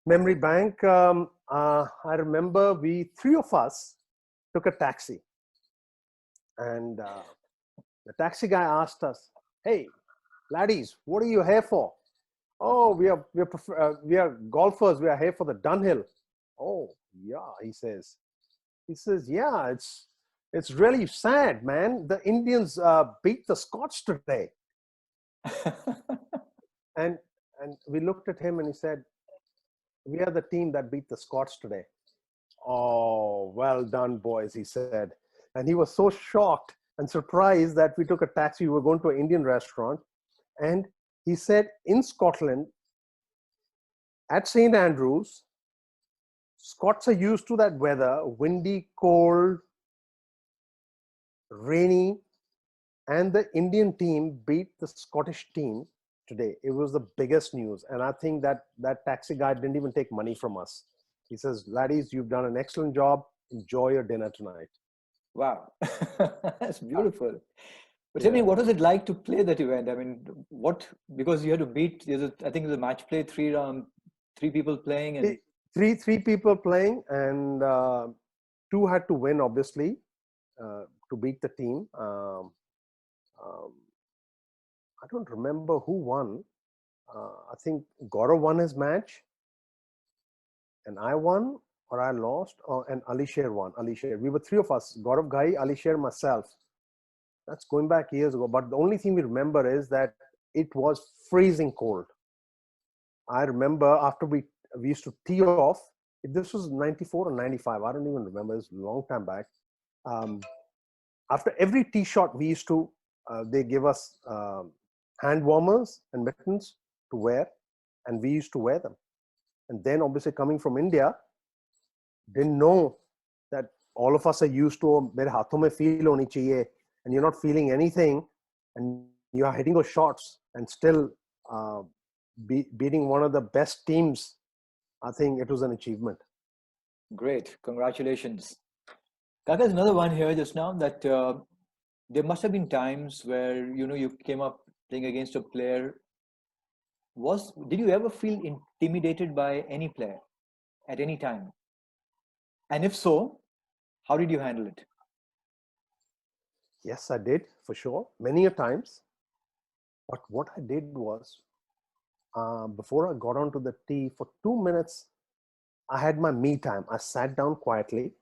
memory bank. I remember three of us took a taxi, and the taxi guy asked us, "Hey, laddies, what are you here for?" "Oh, we are golfers. We are here for the Dunhill." "Oh, yeah," he says. "Yeah, it's really sad, man. The Indians beat the Scots today." And we looked at him and he said, "We are the team that beat the Scots today." "Oh, well done, boys," he said. And he was so shocked and surprised that we took a taxi. We were going to an Indian restaurant. And he said, in Scotland, at St. Andrews, Scots are used to that weather, windy, cold, rainy, and the Indian team beat the Scottish team today. It was the biggest news. And I think that taxi guy didn't even take money from us. He says, "Laddies, you've done an excellent job. Enjoy your dinner tonight." Wow, that's beautiful. But tell me, Yeah. what was it like to play that event? I mean, because you had to beat, I think the match play, 3 round, 3 people playing, and Three people playing, and 2 had to win, obviously, to beat the team. Um, I don't remember who won. I think Gaurav won his match, and I won, or I lost, and Alisher won. Alisher. We were 3 of us: Gaurav Ghai, Alisher, myself. That's going back years ago. But the only thing we remember is that it was freezing cold. I remember after we used to tee off. This was 94 or 95. I don't even remember. It's a long time back. Um, After every tee shot, we used to, they give us hand warmers and mittens to wear, and we used to wear them. And then obviously coming from India, didn't know that all of us are used to, mere haathon mein feel honi chahiye, and you're not feeling anything, and you are hitting those shots and still beating one of the best teams. I think it was an achievement. great, congratulations. Kaka, there's another one here just now that there must have been times where you came up playing against a player. Did you ever feel intimidated by any player at any time? And if so, how did you handle it? Yes, I did, for sure, many a times. But what I did was, before I got onto the tee for 2 minutes, I had my me time. I sat down quietly,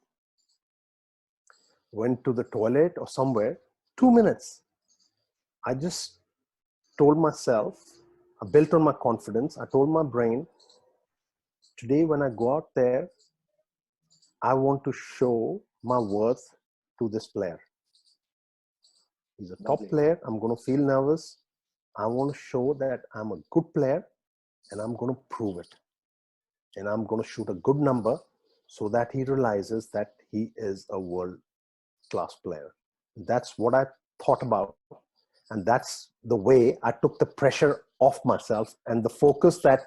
went to the toilet or somewhere. 2 minutes. I just told myself, I built on my confidence. I told my brain, today when I go out there, I want to show my worth to this player. He's a top Lovely. player. I'm going to feel nervous. I want to show that I'm a good player, and I'm going to prove it. And I'm going to shoot a good number so that he realizes that he is a world class player. That's what I thought about. And that's the way I took the pressure off myself and the focus that,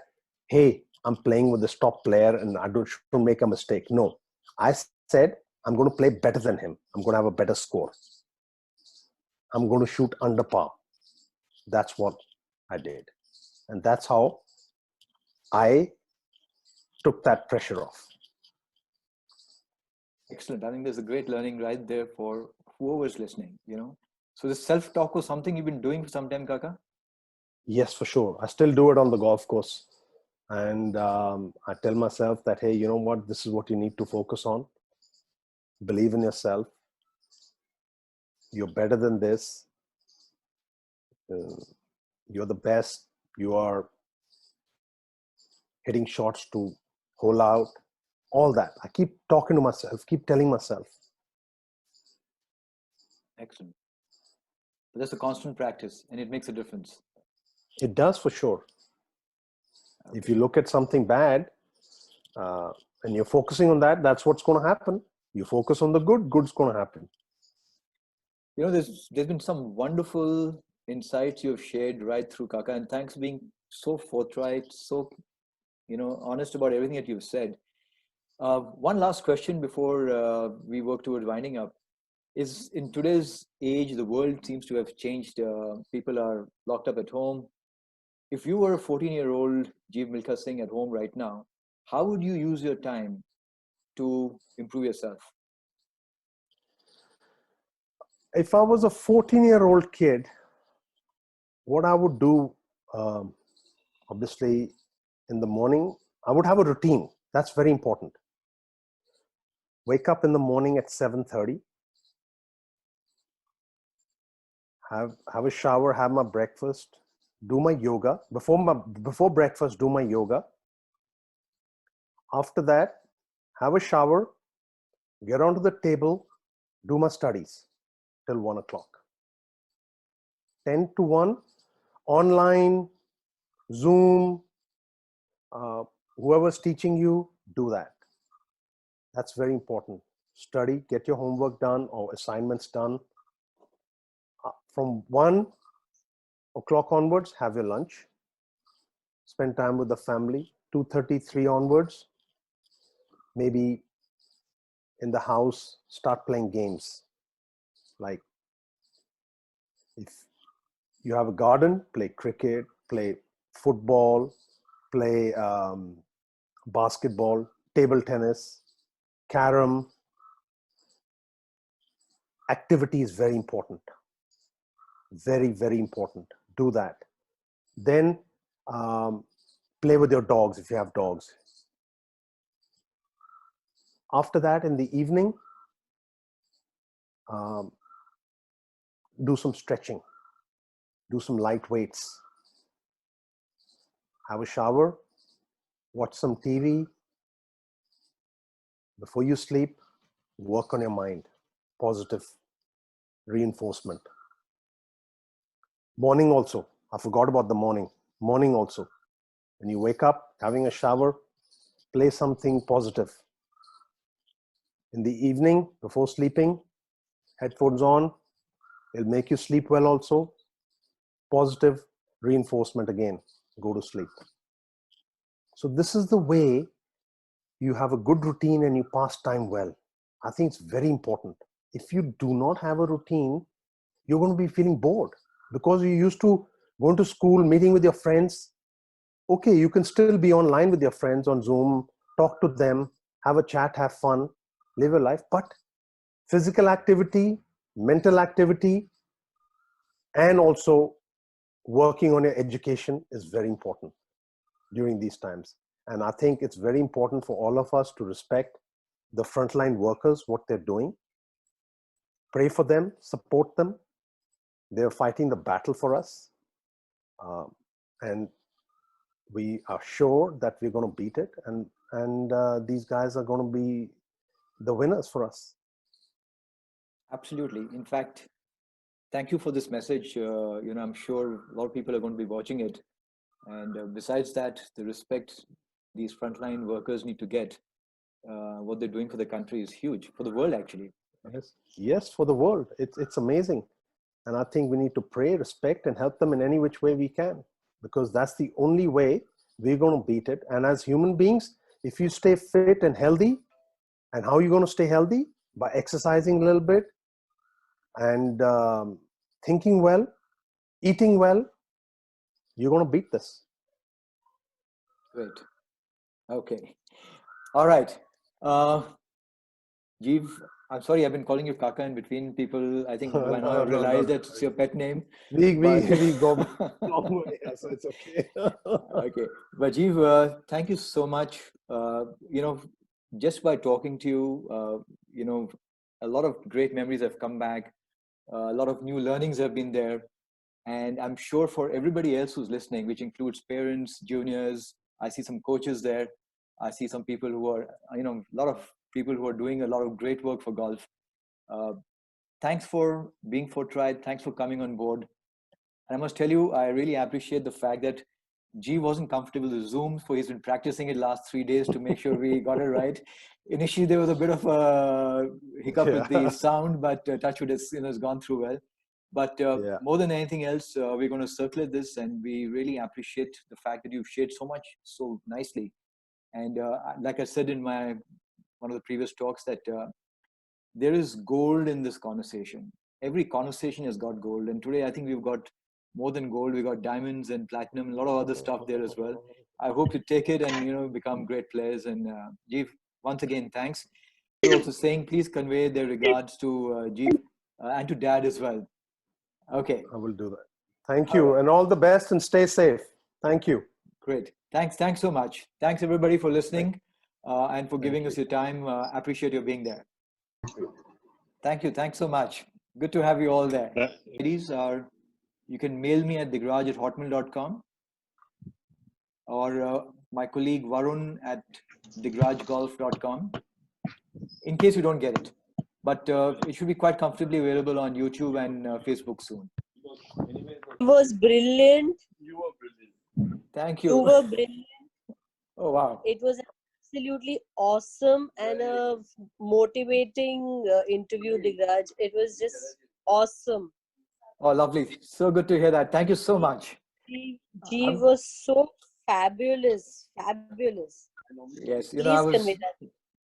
hey, I'm playing with this top player and I shouldn't make a mistake. No, I said, I'm going to play better than him. I'm going to have a better score. I'm going to shoot under par. That's what I did. And that's how I took that pressure off. Excellent. I think there's a great learning right there for whoever's listening, So the self-talk was something you've been doing for some time, Kaka? Yes, for sure. I still do it on the golf course. And I tell myself that, hey, you know what? This is what you need to focus on. Believe in yourself. You're better than this. You're the best. You are hitting shots to hole out. All that. I keep talking to myself, keep telling myself. Excellent. But that's a constant practice and it makes a difference. It does for sure. Okay. If you look at something bad and you're focusing on that, that's what's going to happen. You focus on the good, good's going to happen. There's been some wonderful insights you've shared right through, Kaka, and thanks for being so forthright, so honest about everything that you've said. One last question before we work towards winding up is, in today's age, the world seems to have changed. People are locked up at home. If you were a 14-year-old Jeev Milkha Singh at home right now, how would you use your time to improve yourself? If I was a 14-year-old kid, what I would do, obviously, in the morning, I would have a routine. That's very important. Wake up in the morning at 7:30. Have a shower, have my breakfast, do my yoga. Before breakfast, do my yoga. After that, have a shower, get onto the table, do my studies till 1 o'clock. 10 to 1, online, Zoom, whoever's teaching you, do that. That's very important. Study, get your homework done or assignments done. From 1 o'clock onwards, have your lunch. Spend time with the family. 2:33 onwards, maybe in the house, start playing games. Like if you have a garden, play cricket, play football, play basketball, table tennis, carom. Activity is very important. Very, very important. Do that. Then play with your dogs if you have dogs. After that, in the evening, do some stretching, do some light weights, have a shower, watch some TV. Before you sleep, work on your mind, positive reinforcement. Morning also, I forgot about the morning. Morning also, when you wake up, having a shower, play something positive. In the evening, before sleeping, headphones on, it'll make you sleep well also. Positive reinforcement again, go to sleep. So this is the way you have a good routine and you pass time well. I think it's very important. If you do not have a routine, you're going to be feeling bored because you used to going to school, meeting with your friends. Okay, you can still be online with your friends on Zoom, talk to them, have a chat, have fun, live your life. But physical activity, mental activity, and also working on your education is very important during these times. And I think it's very important for all of us to respect the frontline workers, what they're doing. Pray for them, support them. They're fighting the battle for us. And we are sure that we're going to beat it. And these guys are going to be the winners for us. Absolutely. In fact, thank you for this message. I'm sure a lot of people are going to be watching it. And besides that, the respect these frontline workers need to get, what they're doing for the country is huge, for the world, actually. Yes, yes, for the world. It's amazing. And I think we need to pray, respect, and help them in any which way we can, because that's the only way we're going to beat it. And as human beings, if you stay fit and healthy, and how are you going to stay healthy? By exercising a little bit and thinking well, eating well, you're going to beat this. Great. Okay. All right. Jeev, I'm sorry, I've been calling you Kaka in between. People, I think by now No, have no, no, realized that no. it's your pet name. But We go long way, so it's okay. okay. But Jeev, thank you so much. Just by talking to you, a lot of great memories have come back. A lot of new learnings have been there. And I'm sure for everybody else who's listening, which includes parents, juniors, I see some coaches there. I see some people who are, a lot of people who are doing a lot of great work for golf. Uh, Thanks for being forthright. Thanks for coming on board. And I must tell you, I really appreciate the fact that G wasn't comfortable with Zoom, so he's been practicing it last 3 days to make sure we got it right. Initially, there was a bit of a hiccup with the Yeah. sound, but touch wood has gone through well. But Yeah. more than anything else, we're going to circulate this, and we really appreciate the fact that you've shared so much so nicely. And like I said in one of the previous talks, that there is gold in this conversation. Every conversation has got gold, and today I think we've got more than gold. We got diamonds and platinum, and a lot of other stuff there as well. I hope you take it and become great players. And Jeev, once again, thanks. We're also saying please convey their regards to Jeev and to Dad as well. Okay. I will do that. Thank All you, right. and all the best, and stay safe. Thank you. Great. Thanks so much. Thanks everybody for listening and for Thank giving us you. your time. Appreciate your being there. Thank you. Thanks so much. Good to have you all there. Ladies are, you can mail me at digraj@hotmail.com or my colleague Varun at digrajgolf.com in case you don't get it. But it should be quite comfortably available on YouTube and Facebook soon. It was brilliant. Thank You you. were brilliant. Oh, wow. It was absolutely awesome and a motivating interview, Digraj. It was just awesome. Oh, lovely. So good to hear that. Thank you so much. Jeev was so fabulous. Fabulous. Yes, I Please was convey that.